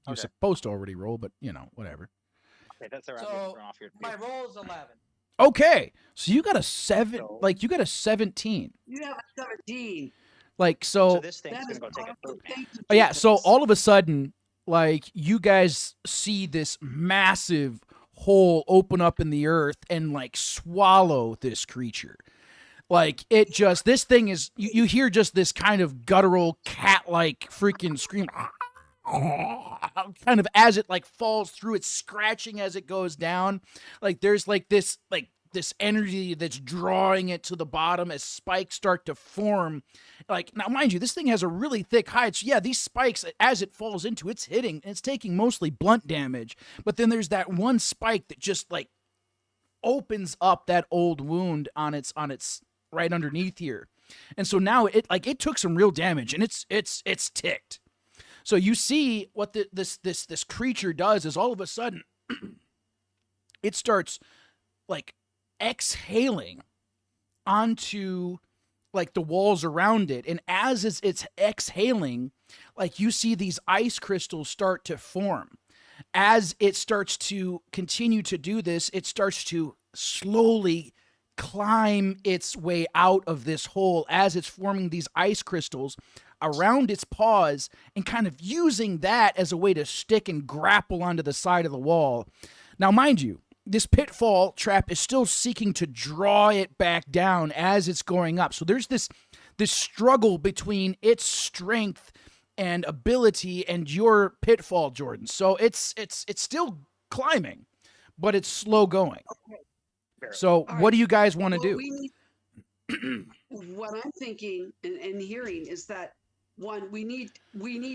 You're Okay. supposed to already roll, but whatever. Okay, that's all right. So, Run off here. My roll is 11. Okay, so you got a 7. So- Like, you got a 17. You have a 17. Like, So so this thing's That gonna is go take a awesome. poop, man. Thank you, oh, yeah, so Jesus. all of a sudden, like, you guys see this massive hole open up in the earth and, like, swallow this creature. Like, it just, this thing is, you hear just this kind of guttural cat-like freaking scream. Kind of as it, like, falls through, it's scratching as it goes down. Like, there's, like, this energy that's drawing it to the bottom as spikes start to form. Like, now, mind you, this thing has a really thick hide. So, yeah, these spikes, as it falls into, it's hitting, and it's taking mostly blunt damage. But then there's that one spike that just, like, opens up that old wound on its right underneath here. And so now it took some real damage, and it's ticked. So you see what this creature does is all of a sudden it starts, like, exhaling onto, like, the walls around it, and as it's exhaling, like, you see these ice crystals start to form. As it starts to continue to do this, it starts to slowly climb its way out of this hole as it's forming these ice crystals around its paws and kind of using that as a way to stick and grapple onto the side of the wall. Now, mind you, this pitfall trap is still seeking to draw it back down as it's going up. So there's this struggle between its strength and ability and your pitfall, Jordan. So it's still climbing, but it's slow going. So All what right. do you guys want to Well, do? we need, what I'm thinking and hearing is that, one, we need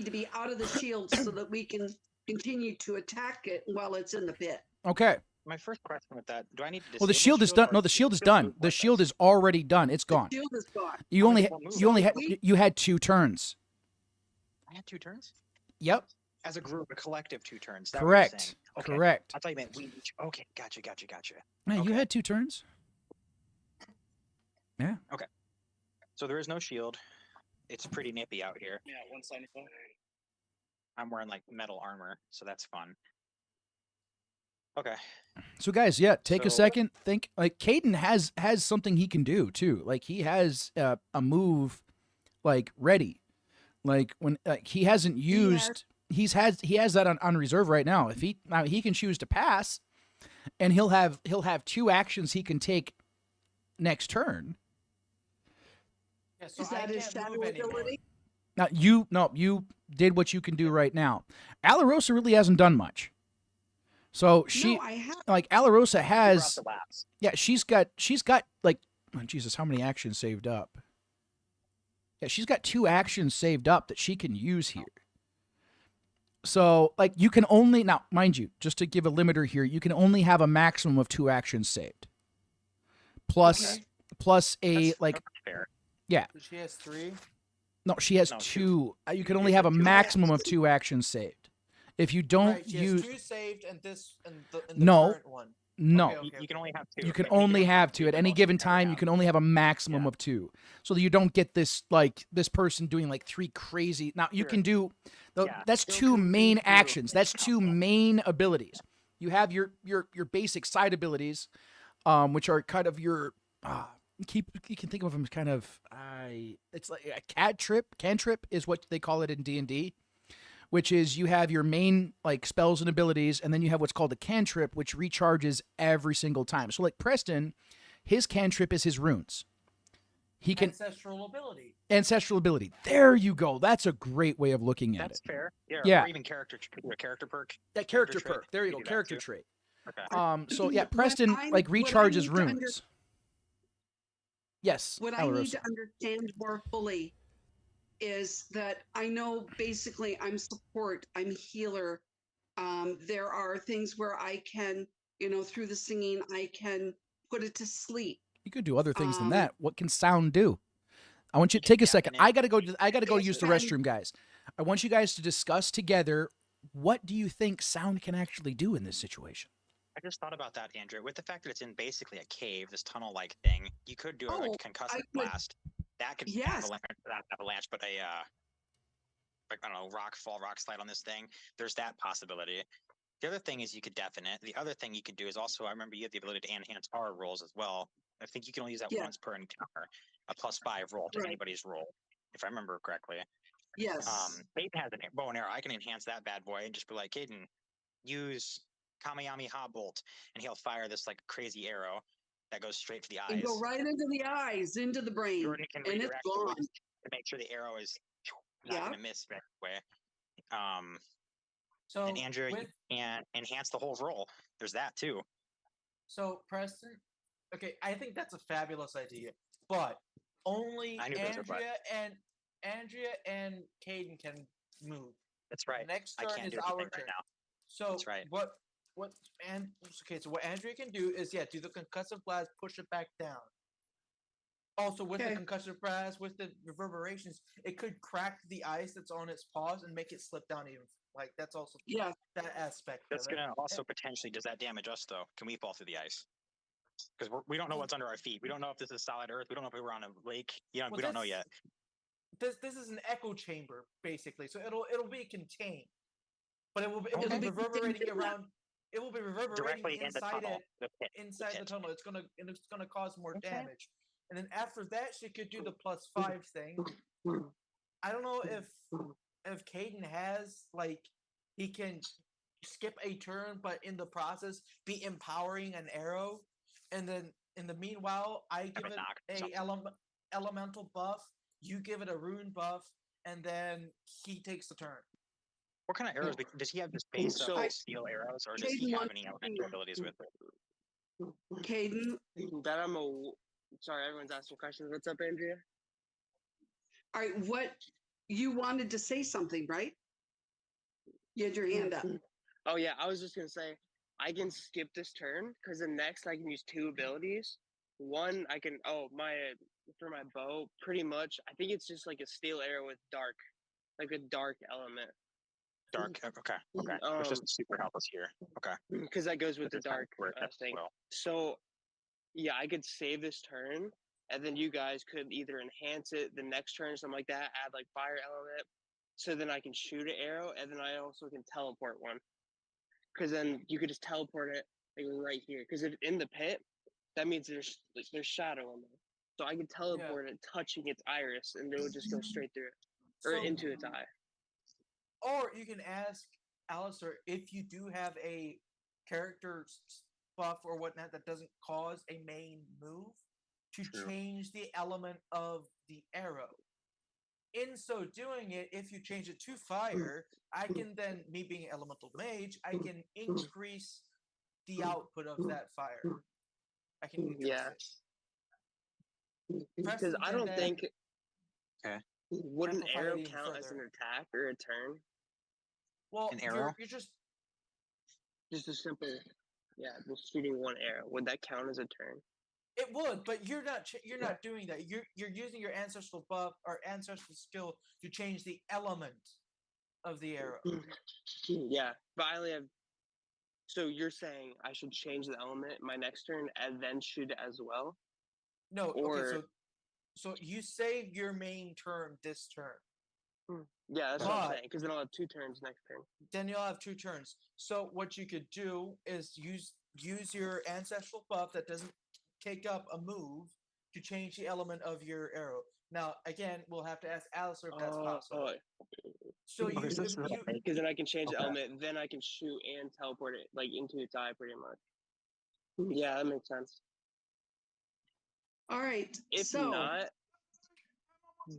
to be out of the shield so that we can continue to attack it while it's in the pit. Okay. My first question with that: do I need to? Well, the disable shield is done. or No, the shield is still done. move The with shield us? is already done. It's gone. The shield is gone. You How only many more moves? you only had We- you had 2 turns. I had 2 turns. Yep. As a group, a collective 2 turns. Is that what you're saying? Correct. Okay. Correct. I thought you meant we each. Okay, gotcha. Man, you Okay. had 2 turns. Yeah. Okay. So there is no shield. It's pretty nippy out here. Yeah, 175. I'm wearing like metal armor, so that's fun. Okay. So guys, yeah, take a So- second. Think like Caden has something he can do too. Like he has a move like ready. Like when he hasn't used he has that on reserve right now. If he can choose to pass and he'll have 2 actions he can take next turn. Yeah, so Is that I his can't shadow move anymore. ability? Now you did what you can do right now. Alarosa really hasn't done much. So she No, I have. like Alarosa We brought has the laps. yeah, she's got like oh, Jesus, how many actions saved up? Yeah, she's got 2 actions saved up that she can use here. So, like, you can only now, mind you, just to give a limiter here, you can only have a maximum of 2 actions saved. Plus, Okay. plus a That's like, fair. yeah, So she has 3. no, she has No, 2. You can You only said have a 2 maximum of 2 actions saved. If you don't Right, she use has 2 saved and this and the No. current one. no, Okay, You can only have 2. you can and only don't have 2 to at for any most given you ever time. You have. can only have a maximum Yeah. of 2, so that you don't get this like this person doing like 3 crazy. Now you Sure. can do Yeah, that's still 2 can main read through actions. That's and 2 helpful. main abilities. You have your basic side abilities, which are kind of your you can think of them as kind of it's like a cantrip is what they call it in D&D, which is you have your main like spells and abilities, and then you have what's called a cantrip, which recharges every single time. So like Preston, his cantrip is his runes. He can Ancestral ability. ancestral ability. There you go. That's a great way of looking at That's it. fair. Yeah. Yeah. Or even character perk. That character character trait. perk. There you You go. do that Character too. trait. Okay. So yeah, What Preston I- like what I recharges need to runes. Yes. What I need Alarosa. to understand more fully is that I know basically I'm support, I'm healer. There are things where I can, through the singing, I can put it to sleep. You could do other things than Um, that. What can sound do? I want you to can take a second. deafen it. I gotta go Yes, use the and- restroom, guys. I want you guys to discuss together what do you think sound can actually do in this situation. I just thought about that, Andrew. With the fact that it's in basically a cave, this tunnel-like thing, you could do a Oh, concussive I could- blast. That could Yes. not avalanche, but a like I don't know, rock slide on this thing. There's that possibility. The other thing is you could deafen it. The other thing you could do is also, I remember you have the ability to enhance our rolls as well. I think you can only use that Yeah. once per encounter, a +5 roll to Right. anybody's roll, if I remember correctly. Yes. Caden has a bow and arrow. I can enhance that bad boy and just be like, Caden, use Kamehameha Bolt, and he'll fire this like crazy arrow that goes straight for the eyes. and go right into the eyes, into the brain, Jordan can and it's redirect the gone. wind to make sure the arrow is not Yeah. going to miss right away. So And Andrea, you with can enhance the whole roll. There's that too. so Preston, okay, I think that's a fabulous idea, but only I knew those were but. Andrea and Caden can move. That's right. Next I turn can't is do our anything turn. right now. So That's right. what so what Andrea can do is do the concussive blast, push it back down. Also with Okay. the concussive blast, with the reverberations, it could crack the ice that's on its paws and make it slip down even. Like that's also Yeah. that aspect. That's of it. gonna also potentially, does that damage us though? Can we fall through the ice? Because we don't know what's under our feet. We don't know if this is solid earth. We don't know if we were on a lake. Well, We don't know yet. This is an echo chamber basically, so it'll be contained, but it will be It'll be reverberating contained in that. around. It will be reverberating Directly in the inside tunnel. it, The pit. inside the pit. tunnel. It's gonna cause more Okay. damage, and then after that she could do the +5 thing. I don't know if Caden has he can skip a turn, but in the process be empowering an arrow, and then in the meanwhile I give a it knock, a something. elemental buff, you give it a rune buff, and then he takes the turn. What kind of arrows? Does he have just base So- up steel arrows, or does he Caden have wants any to- elemental abilities with it? Caden, That I'm a. Sorry, everyone's asking questions. What's up, Andrea? all right, what you wanted to say something, right? You had your hand up. Oh yeah, I was just gonna say I can skip this turn because the next I can use 2 abilities. One I can for my bow, pretty much I think it's just like a steel arrow with dark, like a dark element. Dark. Okay. Which doesn't super help us here. Okay. because that goes with the This time dark where it does thing. well. So yeah, I could save this turn, and then you guys could either enhance it the next turn, something like that, add like fire element, so then I can shoot an arrow, and then I also can teleport one, because then you could just teleport it like right here. Because if in the pit, that means there's shadow in there, so I can teleport it, touching its iris, and it would just go straight through it or So- into its eye. Or you can ask Alistair if you do have a character buff or whatnot that doesn't cause a main move to True. change the element of the arrow. In so doing it, if you change it to fire, I can then, me being an elemental mage, I can increase the output of that fire. I can increase Yeah. it. Because Preston I can don't then think. Okay. Would an amplify arrow it even count as an further. attack or a turn? Well, An arrow? you're just Just a simple, just shooting one arrow. Would that count as a turn? it would, but you're not doing that. You're using your ancestral buff or ancestral skill to change the element of the arrow. Yeah, but I only have. So you're saying I should change the element my next turn and then shoot it as well? No, okay, Or so you save your main turn this turn. yeah, that's what I'm But- saying. Because then I'll have 2 turns next turn. Then you'll have 2 turns. So what you could do is use your ancestral buff that doesn't take up a move to change the element of your arrow. Now, again, we'll have to ask Alistair if that's possible. So Okay, so this is you Because then I can change the Okay. element, then I can shoot and teleport it like into its eye, pretty much. Yeah, that makes sense. All right. If so not,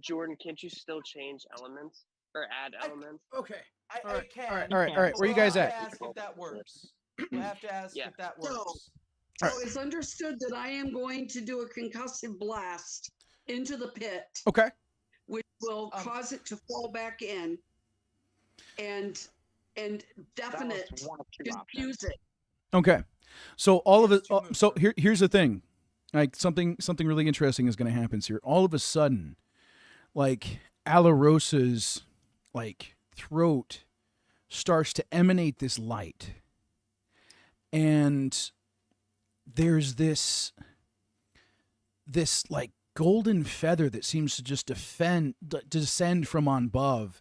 Jordan, can't you still change elements or add elements? Okay. I Alright, can. Alright. Where you guys We'll at? have to ask if that works. We'll have to ask Yeah. if that So- works. so it's understood that I am going to do a concussive blast into the pit, Okay. which will Um, cause it to fall back in and That definite was one of 2 confuse options. it. Okay. So all of Yes, it. two moves, So sir. here's the thing. Like something really interesting is going to happen here. All of a sudden, like Alarosa's like throat starts to emanate this light, and there's this like golden feather that seems to just descend from on above,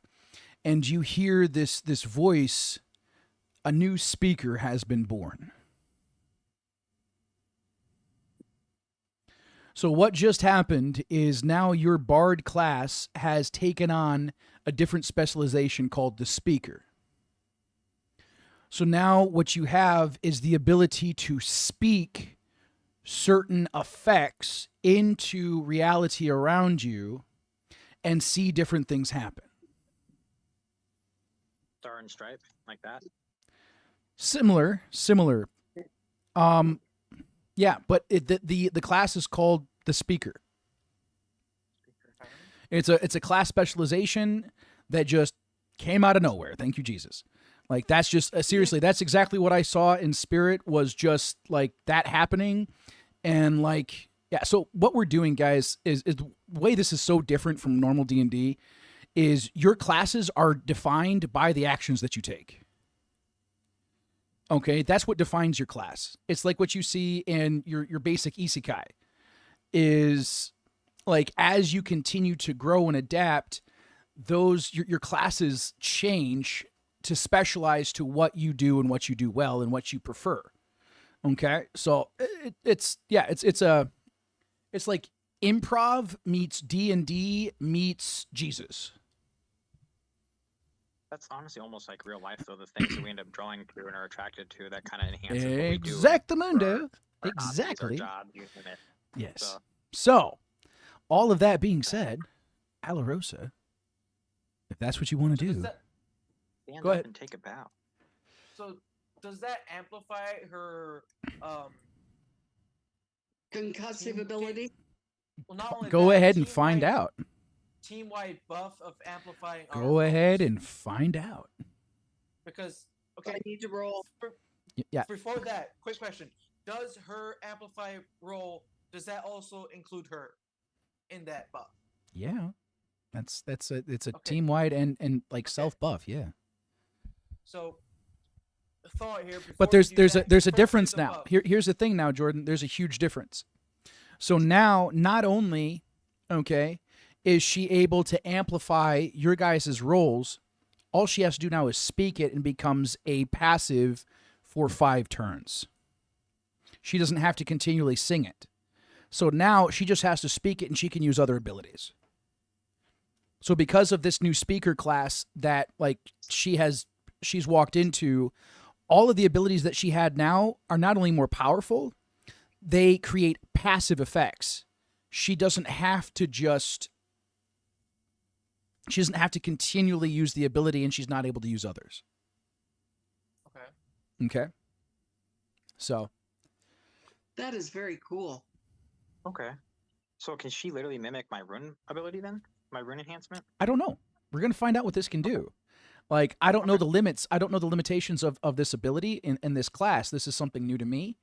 and you hear this voice. A new speaker has been born. So what just happened is now your bard class has taken on a different specialization called the speaker. So now what you have is the ability to speak certain effects into reality around you and see different things happen. Star and Stripe, like that. Similar. Yeah, but the class is called the speaker. It's a class specialization that just came out of nowhere. Thank you, Jesus. Like that's just seriously, that's exactly what I saw in spirit, was just like that happening. And like, yeah, so what we're doing, guys, is the way this is so different from normal D&D is your classes are defined by the actions that you take. Okay, that's what defines your class. It's like what you see in your basic isekai is like as you continue to grow and adapt, those your classes change to specialize to what you do and what you do well and what you prefer. Okay? So it's like improv meets D&D meets Jesus. That's honestly almost like real life, though. The things that we end up drawing to and are attracted to that kind of enhances what we do. Exactamundo. Our hobbies, our Exactly. jobs, you name it. Yes. So, So, all of that being said, Alarosa, if that's what you want to So do, stand Go up ahead. and take a bow. So does that amplify her Concussive Team- ability. well not only go that, ahead and find team-wide- out. Team-wide buff of amplifying our Go ahead rolls? and find out. because I okay, need to roll. Yeah. before that, quick question. Does her amplify roll, does that also include her in that buff? Yeah. It's a Okay. team wide and like Okay. self buff, yeah. So thought here. But before we do that, there's a first do difference the now. buff. Here's the thing now, Jordan. There's a huge difference. So now, not only, okay, is she able to amplify your guys' roles, all she has to do now is speak it and becomes a passive for 5 turns. She doesn't have to continually sing it. So now she just has to speak it and she can use other abilities. So because of this new speaker class that like she's walked into, all of the abilities that she had now are not only more powerful, they create passive effects. She doesn't have to continually use the ability and she's not able to use others. Okay. Okay. So That is very cool. Okay. So can she literally mimic my rune ability then? My rune enhancement? I don't know. We're going to find out what this can do. Like, I don't know the limits. I don't know the limitations of this ability in this class. This is something new to me.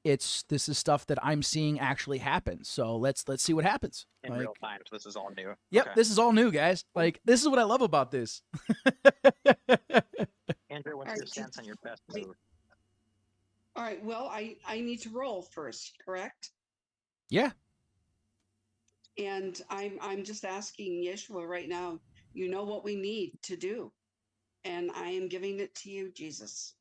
This is stuff that I'm seeing actually happen. So let's see what happens. In real time. So this is all new. Yep, Okay. this is all new, guys. Like, this is what I love about this. Andrew, what's Alright, your stance on your best move? All right. Well, I need to roll first, correct? Yeah. And I'm just asking Yeshua right now. You know what we need to do, and I am giving it to you, Jesus.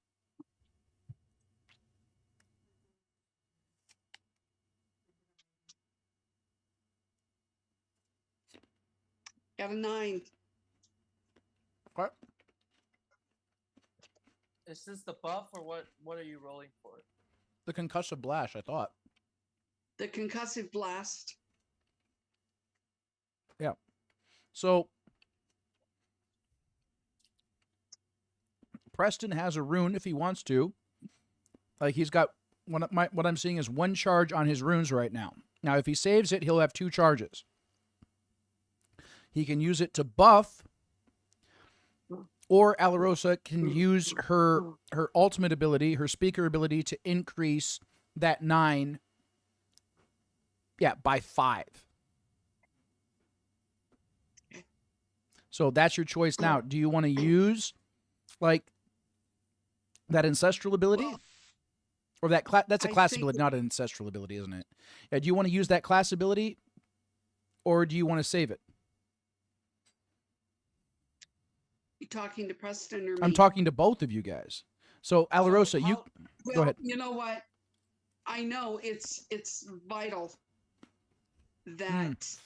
Got a 9. What? Is this the buff or what? What are you rolling for? The concussive blast, I thought. The concussive blast. Yeah. So Preston has a rune if he wants to. Like he's got what I'm seeing is 1 charge on his runes right now. Now, if he saves it, he'll have 2 charges. He can use it to buff, or Alarosa can use her ultimate ability, her speaker ability, to increase that 9, by 5. So that's your choice now. Do you want to use like that ancestral ability? Well, Or that's a I class think- ability, not an ancestral ability, isn't it? Yeah, do you want to use that class ability, or do you want to save it? You talking to Preston or me? I'm talking to both of you guys. So Alarosa, you how- Well, go ahead. You know what? I know it's vital that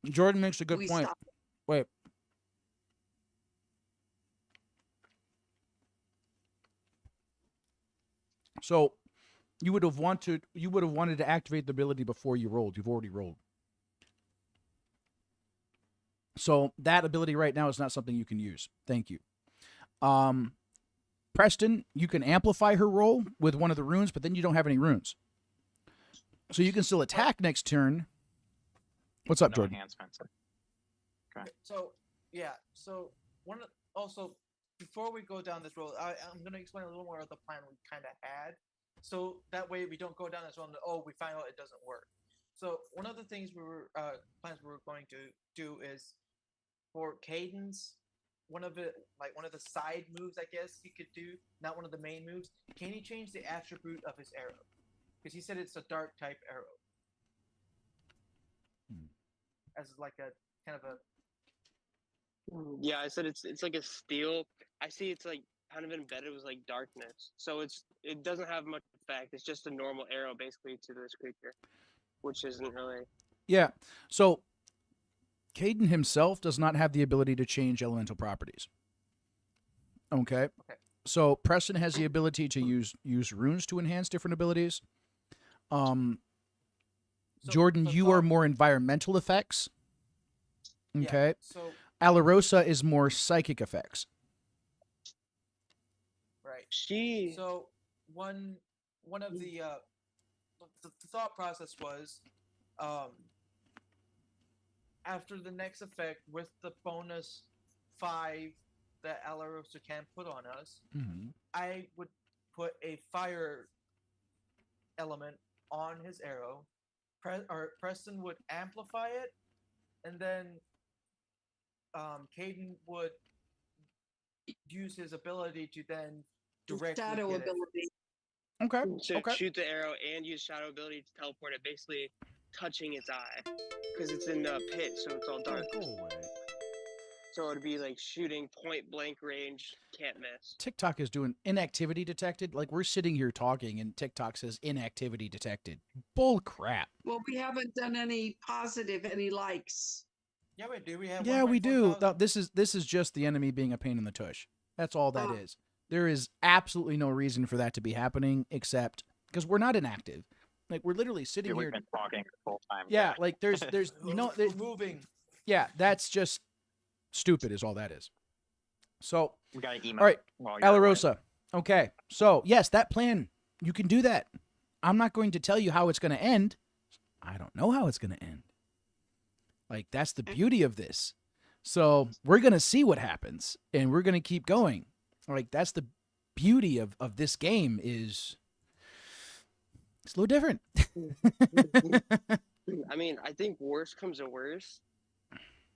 Jordan makes a good we point. stop. Wait. So you would have wanted to activate the ability before you rolled. You've already rolled. So that ability right now is not something you can use. Thank you. Preston, you can amplify her roll with one of the runes, but then you don't have any runes. So you can still attack next turn. What's up, No Jordan? enhancements. So yeah. So also before we go down this road, I'm going to explain a little more of the plan we kind of had. So that way we don't go down this road. We find out it doesn't work. So one of the things plans we were going to do is for Cadence, one of the side moves, I guess he could do, not one of the main moves. Can he change the attribute of his arrow? Because he said it's a dark type arrow. As like a kind of a. Yeah, I said it's like a steel. I see it's like kind of embedded with like darkness, so it doesn't have much effect. It's just a normal arrow basically to this creature, which isn't really. Yeah. So Caden himself does not have the ability to change elemental properties. Okay. So Preston has the ability to use runes to enhance different abilities. Jordan, you are more environmental effects. Okay. Yeah, so Alarosa is more psychic effects. right. She. So one of the thought process was, after the next effect with the bonus 5 that Alarosa can put on us, I would put a fire element on his arrow. Preston would amplify it, and then Caden would use his ability to then The directly shadow hit it. ability. Okay. So Okay. shoot the arrow and use shadow ability to teleport it, basically touching its eye, because it's in the pit, so it's all dark. Go away. So it'd be like shooting point blank range, can't miss. TikTok is doing inactivity detected. Like we're sitting here talking and TikTok says inactivity detected. Bull crap. Well, we haven't done any positive, any likes. Yeah, we do. We have. Yeah, we 1.4 do. thousand. This is just the enemy being a pain in the tush. That's all that Ah. is. There is absolutely no reason for that to be happening except because we're not inactive. Like we're literally sitting We've here. been talking the whole time. Yeah, like there's no We're moving. yeah, that's just stupid is all that is. So, We got an email. all right, while you're away. Alarosa. Okay. So, yes, that plan, you can do that. I'm not going to tell you how it's going to end. I don't know how it's going to end. Like that's the beauty of this. So, we're going to see what happens and we're going to keep going. Like that's the beauty of this game is it's a little different. I mean, I think worst comes to worst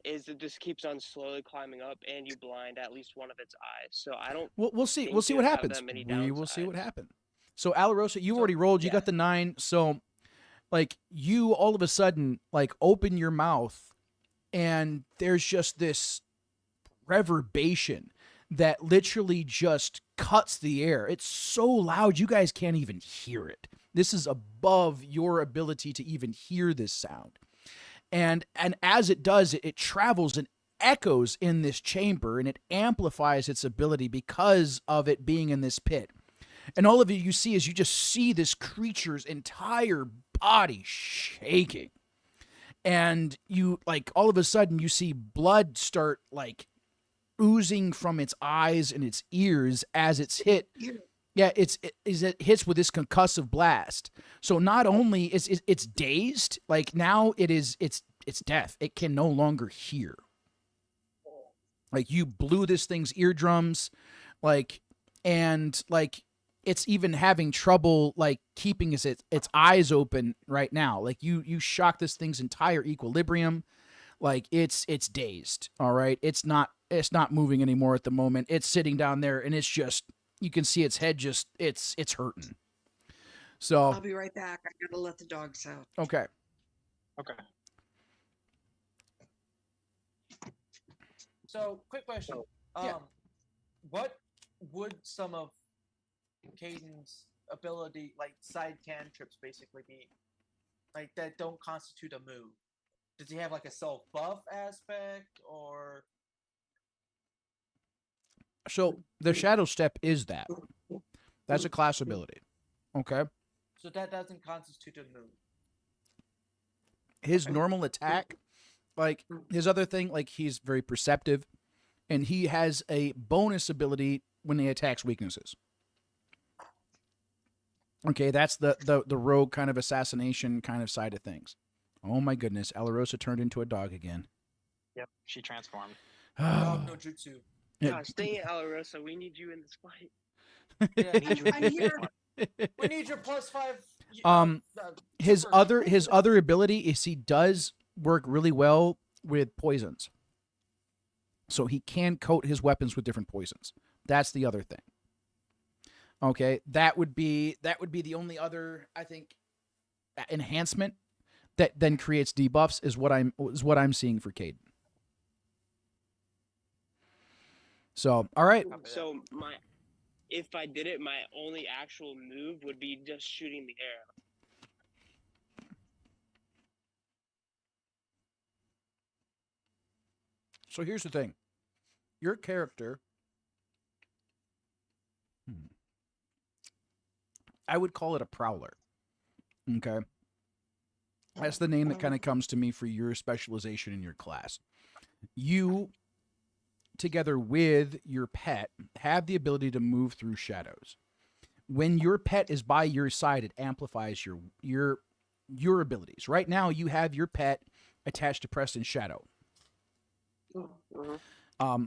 is it just keeps on slowly climbing up and you blind at least one of its eyes. So I don't. We'll see. think We'll see what it'll have happens. that many We will see what downsides. happens. So Alarosa, you So, already rolled. You yeah. got the 9. So, like, you all of a sudden like open your mouth, and there's just this reverberation that literally just cuts the air. It's so loud you guys can't even hear it. This is above your ability to even hear this sound. And as it does, it travels and echoes in this chamber, and it amplifies its ability because of it being in this pit. And all of you see is you just see this creature's entire body shaking. And you like all of a sudden you see blood start like oozing from its eyes and its ears as it's hit. Yeah, it hits with this concussive blast. So not only it's dazed, like now it's deaf. It can no longer hear. Like you blew this thing's eardrums, and it's even having trouble like keeping its eyes open right now. Like you shock this thing's entire equilibrium. Like it's dazed. All right, it's not moving anymore at the moment. It's sitting down there and it's just. You can see its head just it's hurting. So I'll be right back. I gotta let the dogs out. okay. Okay. So, quick question. yeah. What would some of Caden's ability, like side cantrips, basically be? Like that don't constitute a move. Does he have like a self buff aspect, or? So the shadow step is that. That's a class ability. Okay. So that doesn't constitute a move. His normal attack, like his other thing, like he's very perceptive, and he has a bonus ability when he attacks weaknesses. Okay, that's the rogue kind of assassination kind of side of things. Oh my goodness, Alarosa turned into a dog again. Yep. She transformed. Dog no jutsu. Yeah. Gosh, dang it, Alarosa, we need you in this fight. Yeah, I'm here. we need your +5. His super- other ability is he does work really well with poisons. So he can coat his weapons with different poisons. That's the other thing. Okay, that would be the only other, I think, enhancement that then creates debuffs is what I'm seeing for Caden. So, all right. So if I did it, my only actual move would be just shooting the arrow. So here's the thing. Your character, I would call it a prowler. Okay. That's the name that kind of comes to me for your specialization in your class. You, together with your pet, have the ability to move through shadows. When your pet is by your side, it amplifies your abilities. Right now, you have your pet attached to Preston's shadow. Mm-hmm.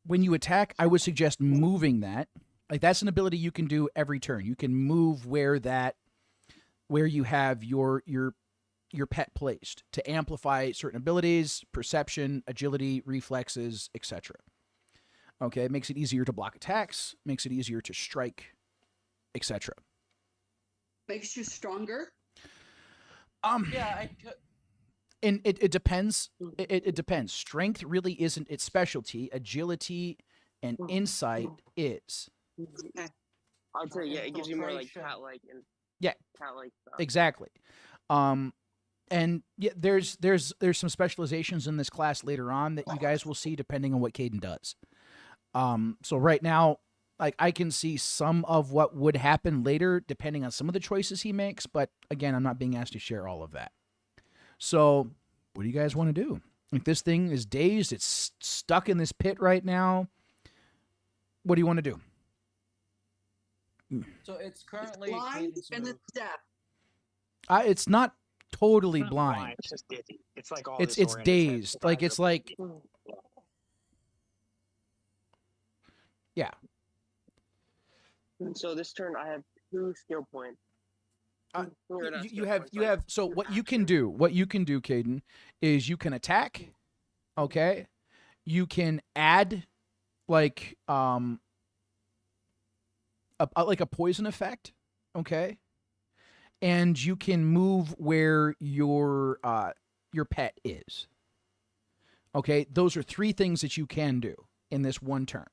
When you attack, I would suggest moving that. Like that's an ability you can do every turn. You can move where you have your pet placed to amplify certain abilities, perception, agility, reflexes, etc. Okay, it makes it easier to block attacks, makes it easier to strike, etc. Makes you stronger. Yeah, I could. And it depends. It depends. Strength really isn't its specialty. Agility and insight is. Okay. I'd say yeah, it gives you more like Infiltration. cat-like and Yeah, cat-like stuff. exactly. And yeah, there's some specializations in this class later on that you guys will see depending on what Caden does. So right now, like I can see some of what would happen later depending on some of the choices he makes, but again, I'm not being asked to share all of that. So, what do you guys want to do? Like this thing is dazed, it's stuck in this pit right now. What do you want to do? So it's currently Blind Caden's and move. it's deaf. It's not totally Not blind. It's just dizzy. It's like all It's disoriented. dazed. Like it's like yeah. So this turn I have 2 skill points. Or not You skill have points, you like have so an what you can action. do, Caden, is you can attack, okay? You can add like like a poison effect, okay? And you can move where your pet is. Okay? Those are 3 things that you can do in this one turn.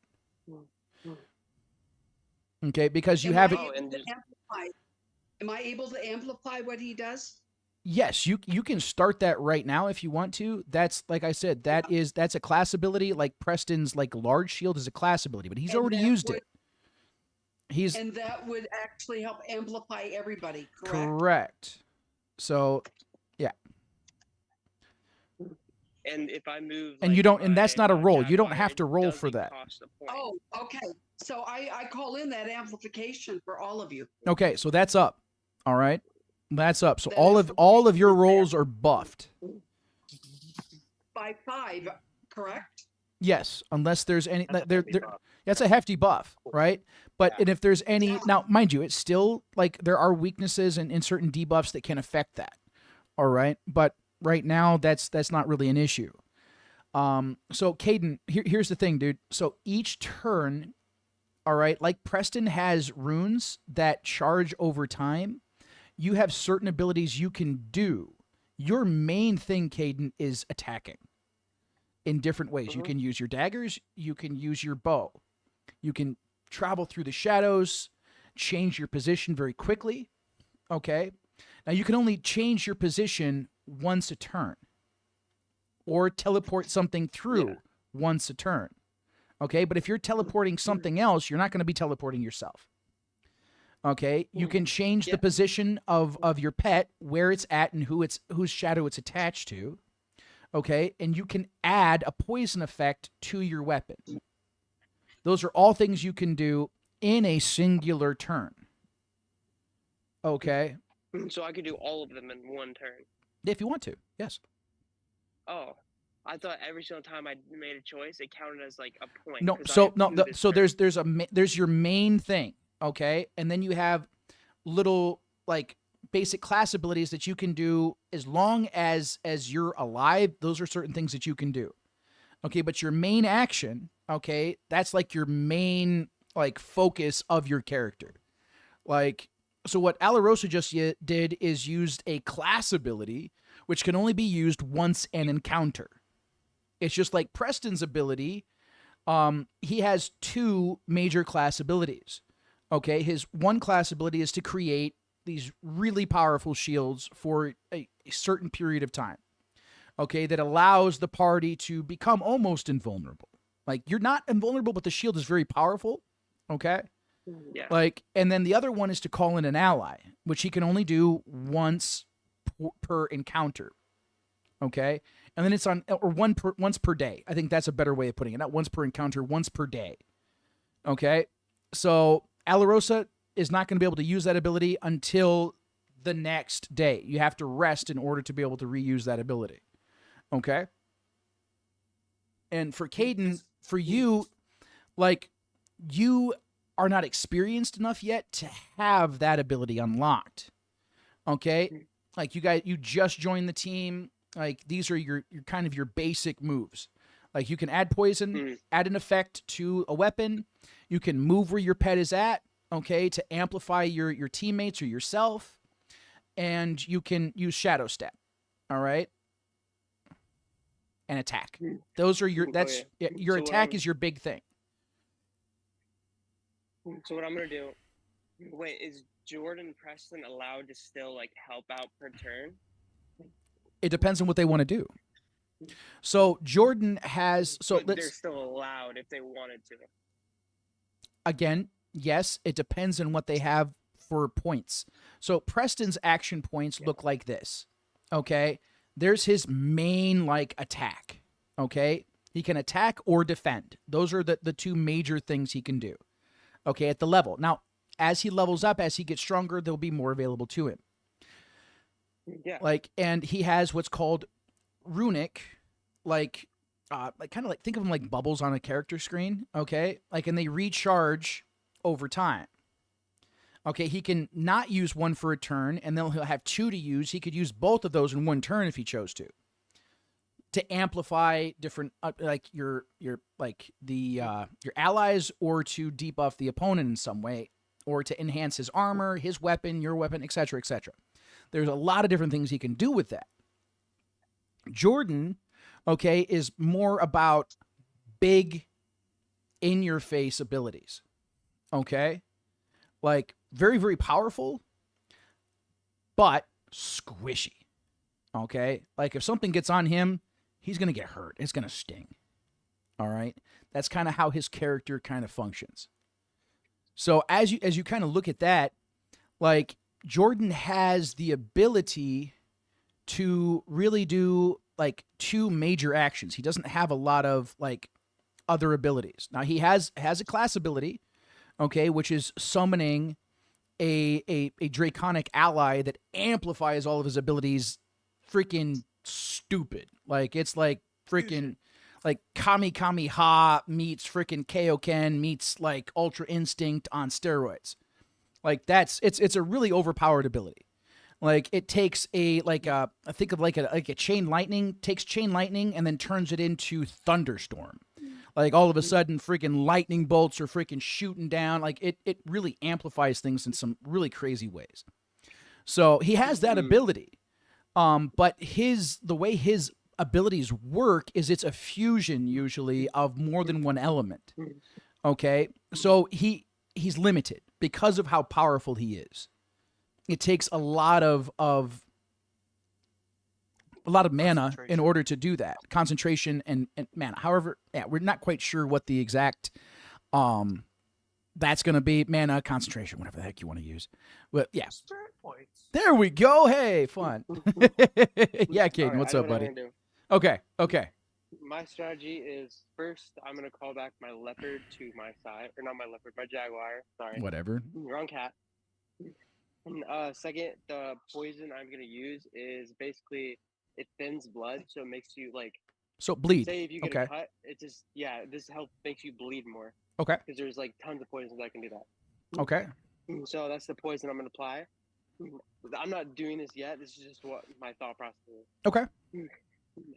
Okay? Because you Am have I it. Oh, able and to just- amplify? Am I able to amplify what he does? Yes, you can start that right now if you want to. That's like I said, that's a class ability. Like Preston's like large shield is a class ability, but he's And already that used would- it. He's And that would actually help amplify everybody, correct? correct. So and if I move And you like, don't- and that's my, not a roll. You don't Jaguar, have it to roll for doesn't that. cost a point. Oh, okay. So I call in that amplification for all of you. okay, so that's up. All right. That's up. So That all is of all of your the- rolls are buffed. By 5, correct? Yes, unless there's any That's a there, hefty there buff. that's a hefty buff, right? But Yeah. and if there's any Yeah. now, mind you, it's still like there are weaknesses and certain debuffs that can affect that. All right, but right now that's not really an issue. So Caden, here's the thing, dude. So each turn, all right, like Preston has runes that charge over time. You have certain abilities you can do. Your main thing, Caden, is attacking in different ways. You can use your daggers, you can use your bow. You can travel through the shadows, change your position very quickly. Okay? Now you can only change your position once a turn. Or teleport something through once a turn. Okay? But if you're teleporting something else, you're not going to be teleporting yourself. Okay? You can change the position of your pet, where it's at and whose shadow it's attached to. Okay? And you can add a poison effect to your weapon. Those are all things you can do in a singular turn. Okay? So I could do all of them in one turn. If you want to. Yes. Oh, I thought every single time I made a choice, it counted as like a point. No, 'cause I so have no, 2 this so turn. there's your main thing, okay? And then you have little like basic class abilities that you can do as long as you're alive. Those are certain things that you can do. Okay, but your main action, okay, that's like your main like focus of your character. Like so what Alarosa just did is used a class ability which can only be used once an encounter. It's just like Preston's ability. He has 2 major class abilities. Okay, his one class ability is to create these really powerful shields for a certain period of time. Okay, that allows the party to become almost invulnerable. Like you're not invulnerable, but the shield is very powerful. Okay, Yeah. like, and then the other one is to call in an ally, which he can only do once per encounter. Okay, and then it's on or once per day. I think that's a better way of putting it. Not once per encounter, once per day. Okay, so Alarosa is not going to be able to use that ability until the next day. You have to rest in order to be able to reuse that ability. Okay, and for Caden, for you, like you are not experienced enough yet to have that ability unlocked. Okay, like you just joined the team. Like these are your kind of your basic moves. Like you can add poison, add an effect to a weapon. You can move where your pet is at, okay, to amplify your teammates or yourself. And you can use Shadow Step, all right? And attack. Those are your your So what attack I'm- is your big thing. So what I'm gonna do? Wait, is Jordan Preston allowed to still like help out per turn? It depends on what they want to do. So Jordan has But they're still allowed if they wanted to. again, yes, it depends on what they have for points. So Preston's action points look like this. Okay? There's his main like attack. Okay? He can attack or defend. Those are the two major things he can do. Okay, at the level. Now, as he levels up, as he gets stronger, there'll be more available to him. Yeah. Like, and he has what's called runic, like kind of like, think of them like bubbles on a character screen. Okay, like, and they recharge over time. Okay, he can not use one for a turn, and then he'll have two to use. He could use both of those in one turn if he chose to amplify different like your like the your allies, or to debuff the opponent in some way, or to enhance his armor, his weapon, your weapon, etc., etc. There's a lot of different things he can do with that. Jordan, okay, is more about big in your face abilities. Okay? Like very, very powerful, but squishy. Okay? Like if something gets on him, he's going to get hurt. It's going to sting. All right? That's kind of how his character kind of functions. So as you kind of look at that, like Jordan has the ability to really do like two major actions. He doesn't have a lot of like other abilities. Now he has a class ability, okay, which is summoning a draconic ally that amplifies all of his abilities freaking stupid. Like it's like freaking like Kami Kami Ha meets freaking Kaioken meets like Ultra Instinct on steroids. Like it's a really overpowered ability. Like it takes I think of like a chain lightning, takes chain lightning and then turns it into thunderstorm. Like all of a sudden freaking lightning bolts are freaking shooting down. Like it really amplifies things in some really crazy ways. So he has that ability. But the way his abilities work is it's a fusion usually of more than one element. Okay? So he's limited because of how powerful he is. It takes a lot of mana in order to do that. Concentration and mana. However, yeah, we're not quite sure what the exact that's going to be. Mana, concentration, whatever the heck you want to use. But yeah. Spirit points. There we go. Hey, fun. Yeah, Caden, Alright, what's I know up, what I'm buddy? gonna do. Okay. My strategy is first I'm gonna call back my leopard to my side, or not my leopard, my jaguar. Sorry, Whatever. wrong cat. And second, the poison I'm gonna use is basically it thins blood, so it makes you like So bleed. say if you get Okay. a cut, it just this makes you bleed more Okay. because there's like tons of poisons that can do that. Okay. So that's the poison I'm gonna apply. I'm not doing this yet. This is just what my thought process is. Okay.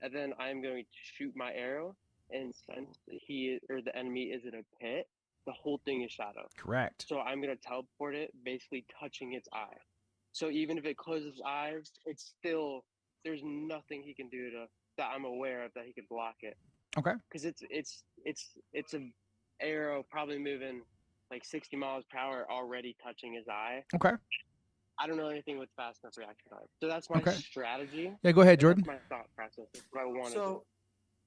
And then I'm going to shoot my arrow, and since the enemy is in a pit, the whole thing is shadow. Correct. So I'm gonna teleport it, basically touching its eye. So even if it closes its eyes, it's still there's nothing he can do that I'm aware of that he could block it. Okay. Because it's a arrow probably moving like 60 miles per hour already touching his eye. Okay. I don't know anything with fast enough reaction time. So that's my Okay. strategy. Yeah, go ahead, and Jordan. That's my thought process. That's what I want to do. So,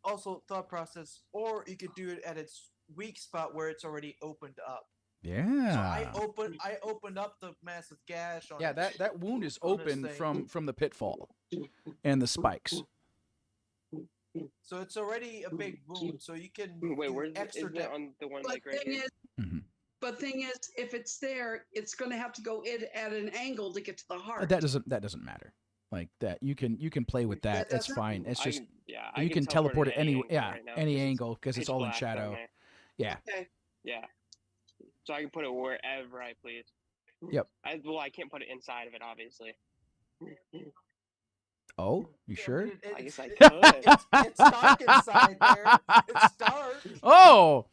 also thought process, or you could do it at its weak spot where it's already opened up. Yeah. So I opened up the massive gash on Yeah, that wound is on this open thing. from the pitfall and the spikes. So it's already a big wound. So you can Wait, do where's extra is it depth. on the one But like right thing here? is, Mhm. thing is, if it's there, it's going to have to go in at an angle to get to the heart. That doesn't matter. Like that, you can play with that. That It's doesn't? fine. It's just I you can teleport it any angle right now any 'cause it's angle because it's pitch all in black shadow. down there. Yeah. Okay. Yeah. So I can put it wherever I please. Yep. I can't put it inside of it, obviously. Oh, you Yeah, sure? but I guess I it's dark inside there. It's dark. Oh,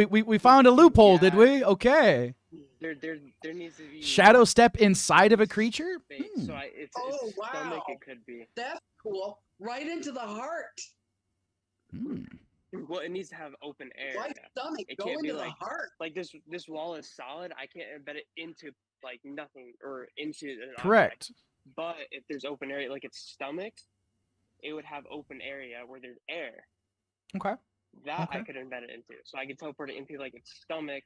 we found a loophole, did Yeah. we? Okay. There needs to be Shadow step inside of a creature? space. So it's Oh, stomach. wow. It could be. That's cool. Right into the heart. Hmm. Well, it needs to have open air. Right stomach. It Go can't be into the like heart. this wall is solid. I can't embed it into like nothing or into an object. Correct. But if there's open area, like its stomach, it would have open area where there's air. Okay. That I Okay. could embed it into. So I could teleport it into like its stomach,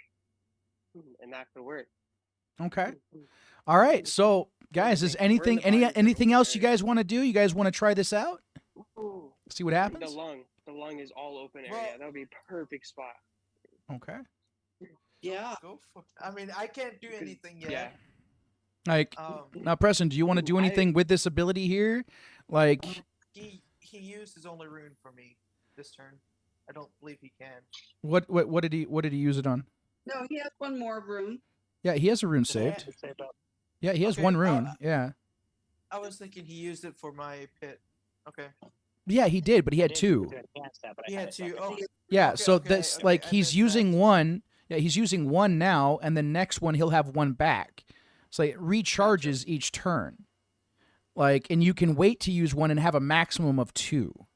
and that could work. Okay. All right. So, guys, is anything anything else you guys want to do? You guys want to try this out? Ooh, See what the happens? lung is all open area. Well- That would be a perfect spot. Okay. Yeah. Go for. I mean, I can't do anything yet. Yeah. Like now, Preston, do you want to do anything with this ability here? Like, He used his only rune for me this turn. I don't believe he can. what did he use it on? No, he has one more room. Yeah, he has a rune Did I- saved. Yeah, he has Okay, one rune. Yeah. I was thinking he used it for my pit. Okay. Yeah, he did, but he had two. He had two. Oh, Yeah, Okay, so okay, that's okay, like I he's missed using that. one. Yeah, he's using one now, and the next one he'll have one back. So it recharges each turn. Like, and you can wait to use one and have a maximum of two.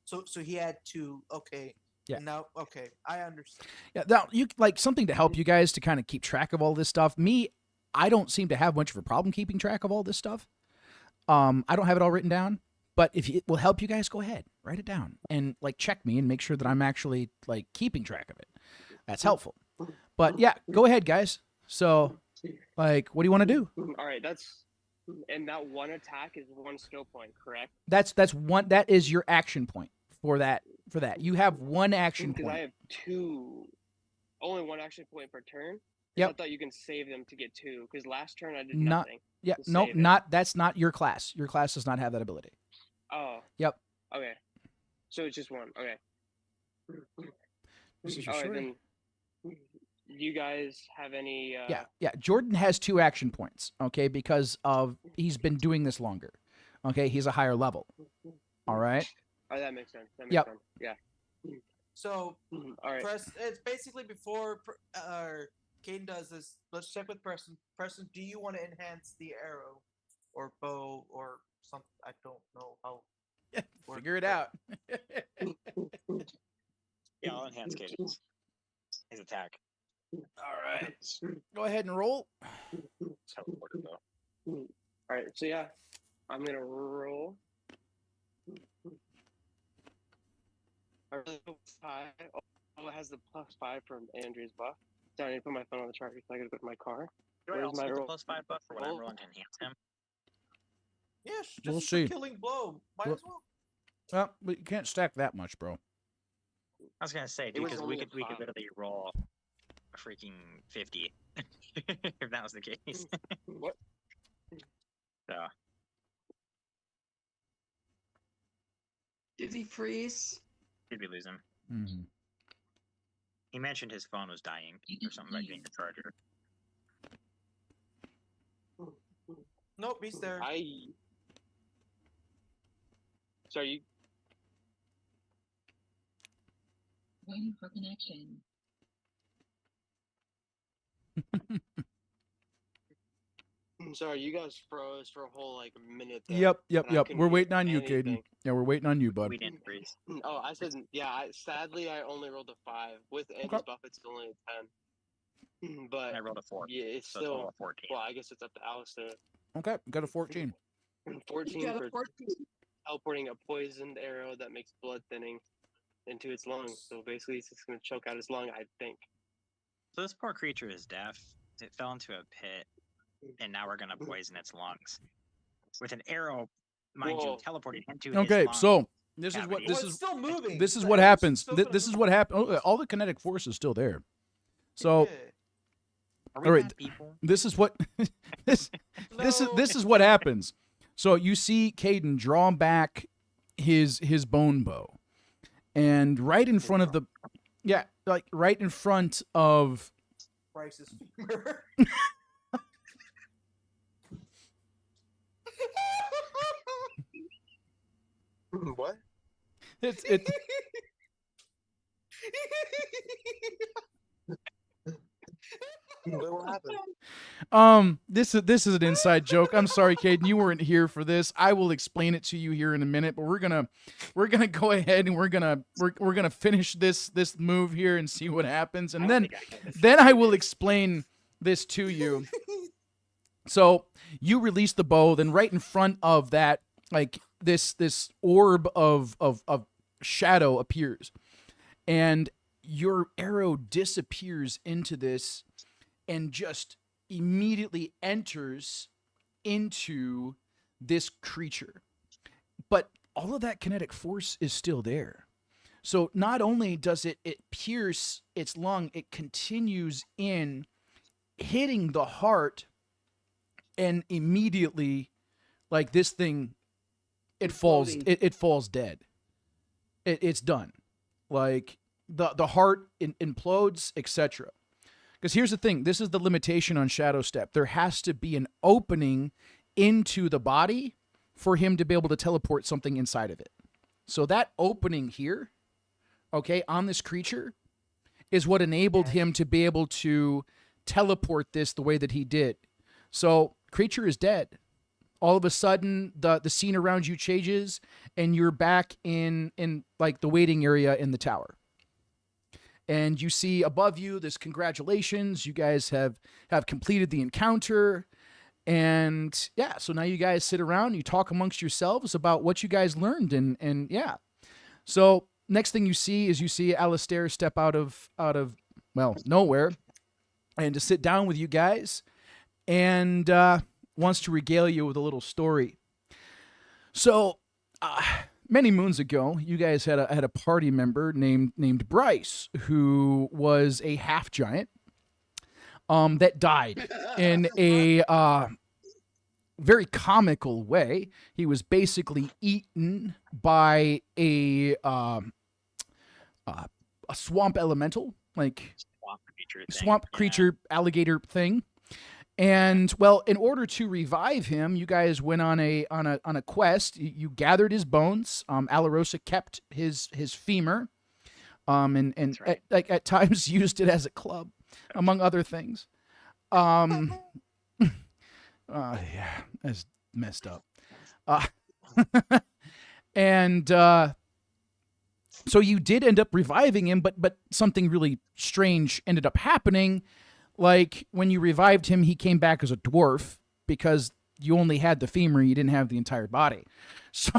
so he had two. Okay. Yeah. Now, okay, I understand. Yeah, now you like something to help you guys to kind of keep track of all this stuff. Me, I don't seem to have much of a problem keeping track of all this stuff. I don't have it all written down, but if it will help you guys, go ahead, write it down and like check me and make sure that I'm actually like keeping track of it. That's helpful. But yeah, go ahead, guys. So, like, what do you want to do? All right, and that one attack is one skill point, correct? That's one. That is your action point for that. For that, you have one action Because I point. have only one action point per turn. 'Cause Yep. I thought you can save them to get two. Because last turn I did Not- nothing. Yeah, to no, save it. not that's not your class. Your class does not have that ability. Oh. Yep. Okay. So it's just one. Okay. This is your All right, sword. then. You guys have any? Yeah. Jordan has two action points. Okay, because of he's been doing this longer. Okay, he's a higher level. All right. Oh, that makes sense. That makes Yep. sense. Yeah. So, All right. it's basically before Caden does this. Let's check with Preston. Preston, do you want to enhance the arrow, or bow, or something? I don't know how. Figure it out. Yeah, I'll enhance Cadence. His attack. All right. Go ahead and roll. Teleport, though. All right. So yeah, I'm gonna roll. I really hope 5. Oh, it has the +5 from Andrew's buff. So I need to put my phone on the charger so I gotta go to my car. Do I Where's also my get the roll? +5 buff for when I'm roll? rolling to enhance him? Yeah, just We'll a see. killing blow. Might Well- as well. Well, but you can't stack that much, bro. I was gonna say, was because only we a could 5. literally roll a freaking 50 if that was the case. What? So Did he freeze? did we lose him? Mm-hmm. He mentioned his phone was dying or something about getting the charger. Nope, he's there. Sorry, you. Waiting for connection. Sorry, you guys froze for a whole like minute. There, Yep. and I couldn't We're hear waiting on you, Caden. anything. Yeah, we're waiting on you, bud. We didn't freeze. Oh, I said yeah. Sadly, I only rolled a 5. With Andrew's buff, it's only a 10. But And I rolled a 4. yeah, it's So a total still. of 14. Well, I guess it's up to Alistair. Okay, got a 14. 14 You got for a 14. teleporting a poisoned arrow that makes blood thinning into its lungs. So basically, it's just gonna choke out his lung, I think. So this poor creature is deaf. It fell into a pit, and now we're gonna poison its lungs with an arrow, mind you, Whoa. teleporting into Okay, his lung. so this is what cavity. this Well, is it's still moving. this is The what arrow's happens. still gonna This is move. what happens. All the kinetic force is still there. So Yeah. Are we all right, bad people? this is what this No. this is what happens. So you see Caden draw back his bone bow, and right in front of the right in front of Bryce's femur. What? It's What happened? this is an inside joke. I'm sorry, Caden, you weren't here for this. I will explain it to you here in a minute, but we're gonna go ahead and we're gonna finish this move here and see what happens, and then I will explain this to you. So you release the bow, then right in front of that, like this orb of shadow appears, and your arrow disappears into this and just immediately enters into this creature. But all of that kinetic force is still there. So not only does it pierce its lung, it continues in, hitting the heart, and immediately, like, this thing, it falls Exploding. it falls dead. It's done. Like, the heart implodes, etc. Because here's the thing, this is the limitation on Shadow Step. There has to be an opening into the body for him to be able to teleport something inside of it. So that opening here, okay, on this creature, is what enabled him to be able to teleport this the way that he did. So creature is dead. All of a sudden, the scene around you changes, and you're back in like the waiting area in the tower. And you see above you this congratulations, you guys have completed the encounter. And yeah, so now you guys sit around, you talk amongst yourselves about what you guys learned, and yeah. So next thing you see Alistair step out of well, nowhere, and to sit down with you guys, and wants to regale you with a little story. So many moons ago, you guys had a party member named Bryce, who was a half giant that died in a very comical way. He was basically eaten by a swamp elemental, like swamp creature, alligator thing. And well, in order to revive him, you guys went on a quest. You gathered his bones. Alarosa kept his femur, and right. at times used it as a club, among other things. Yeah, that's messed up. And so you did end up reviving him, but something really strange ended up happening. Like, when you revived him, he came back as a dwarf because you only had the femur, you didn't have the entire body. So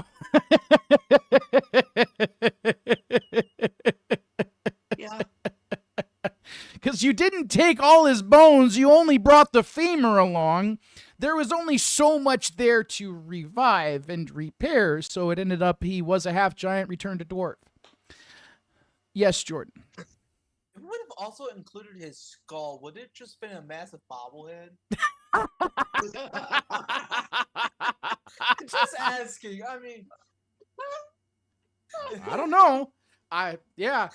Yeah. because you didn't take all his bones, you only brought the femur along. There was only so much there to revive and repair, so it ended up he was a half giant, returned to dwarf. Yes, Jordan. It would have also included his skull. Would it just been a massive bobblehead? Just asking. I mean, I don't know. Yeah.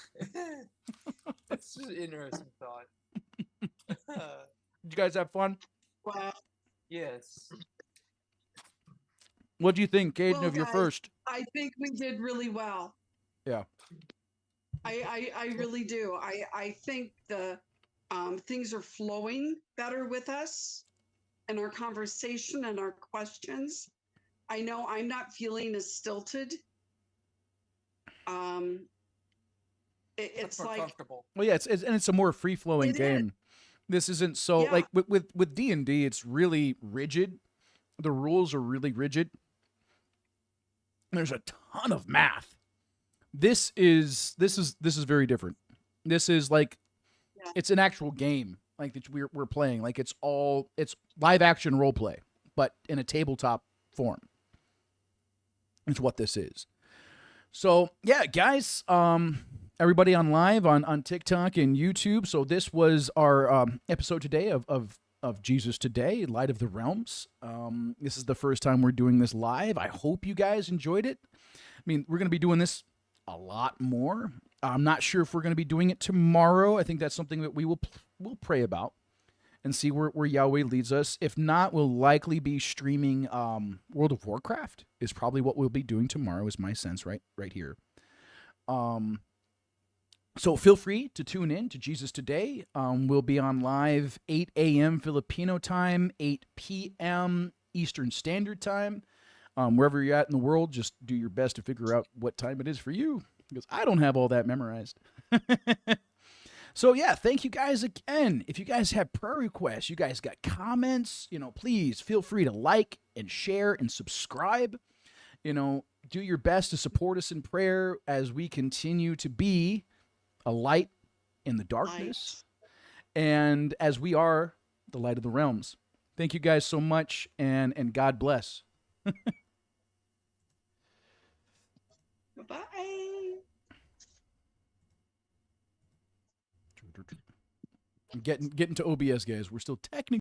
It's just an interesting thought. Did you guys have fun? Wow. Yes. What do you think, Caden, Well, of your guys, first? I think we did really well. Yeah. I really do. I think the things are flowing better with us and our conversation and our questions. I know I'm not feeling as stilted. It's More like comfortable. Well, yeah, it's a more free flowing It is. game. This isn't so Yeah. like with D&D, it's really rigid. The rules are really rigid. There's a ton of math. This is very different. This is like Yeah. it's an actual game like that we're playing. Like it's live action role play, but in a tabletop form. It's what this is. So yeah, guys, everybody on live on TikTok and YouTube. So this was our episode today of Jesus Today, Light of the Realms. This is the first time we're doing this live. I hope you guys enjoyed it. I mean, we're going to be doing this a lot more. I'm not sure if we're going to be doing it tomorrow. I think that's something that we'll pray about and see where Yahweh leads us. If not, we'll likely be streaming World of Warcraft is probably what we'll be doing tomorrow, is my sense right here. So feel free to tune in to Jesus Today. We'll be on live 8 a.m. Filipino time, 8 p.m. Eastern Standard Time. Wherever you're at in the world, just do your best to figure out what time it is for you, because I don't have all that memorized. So yeah, thank you guys again. If you guys have prayer requests, you guys got comments, please feel free to like and share and subscribe. Do your best to support us in prayer as we continue to be a light in the darkness, and as we are the light of the realms. Thank you guys so much, and God bless. Bye-bye. Getting to OBS, guys. We're still technically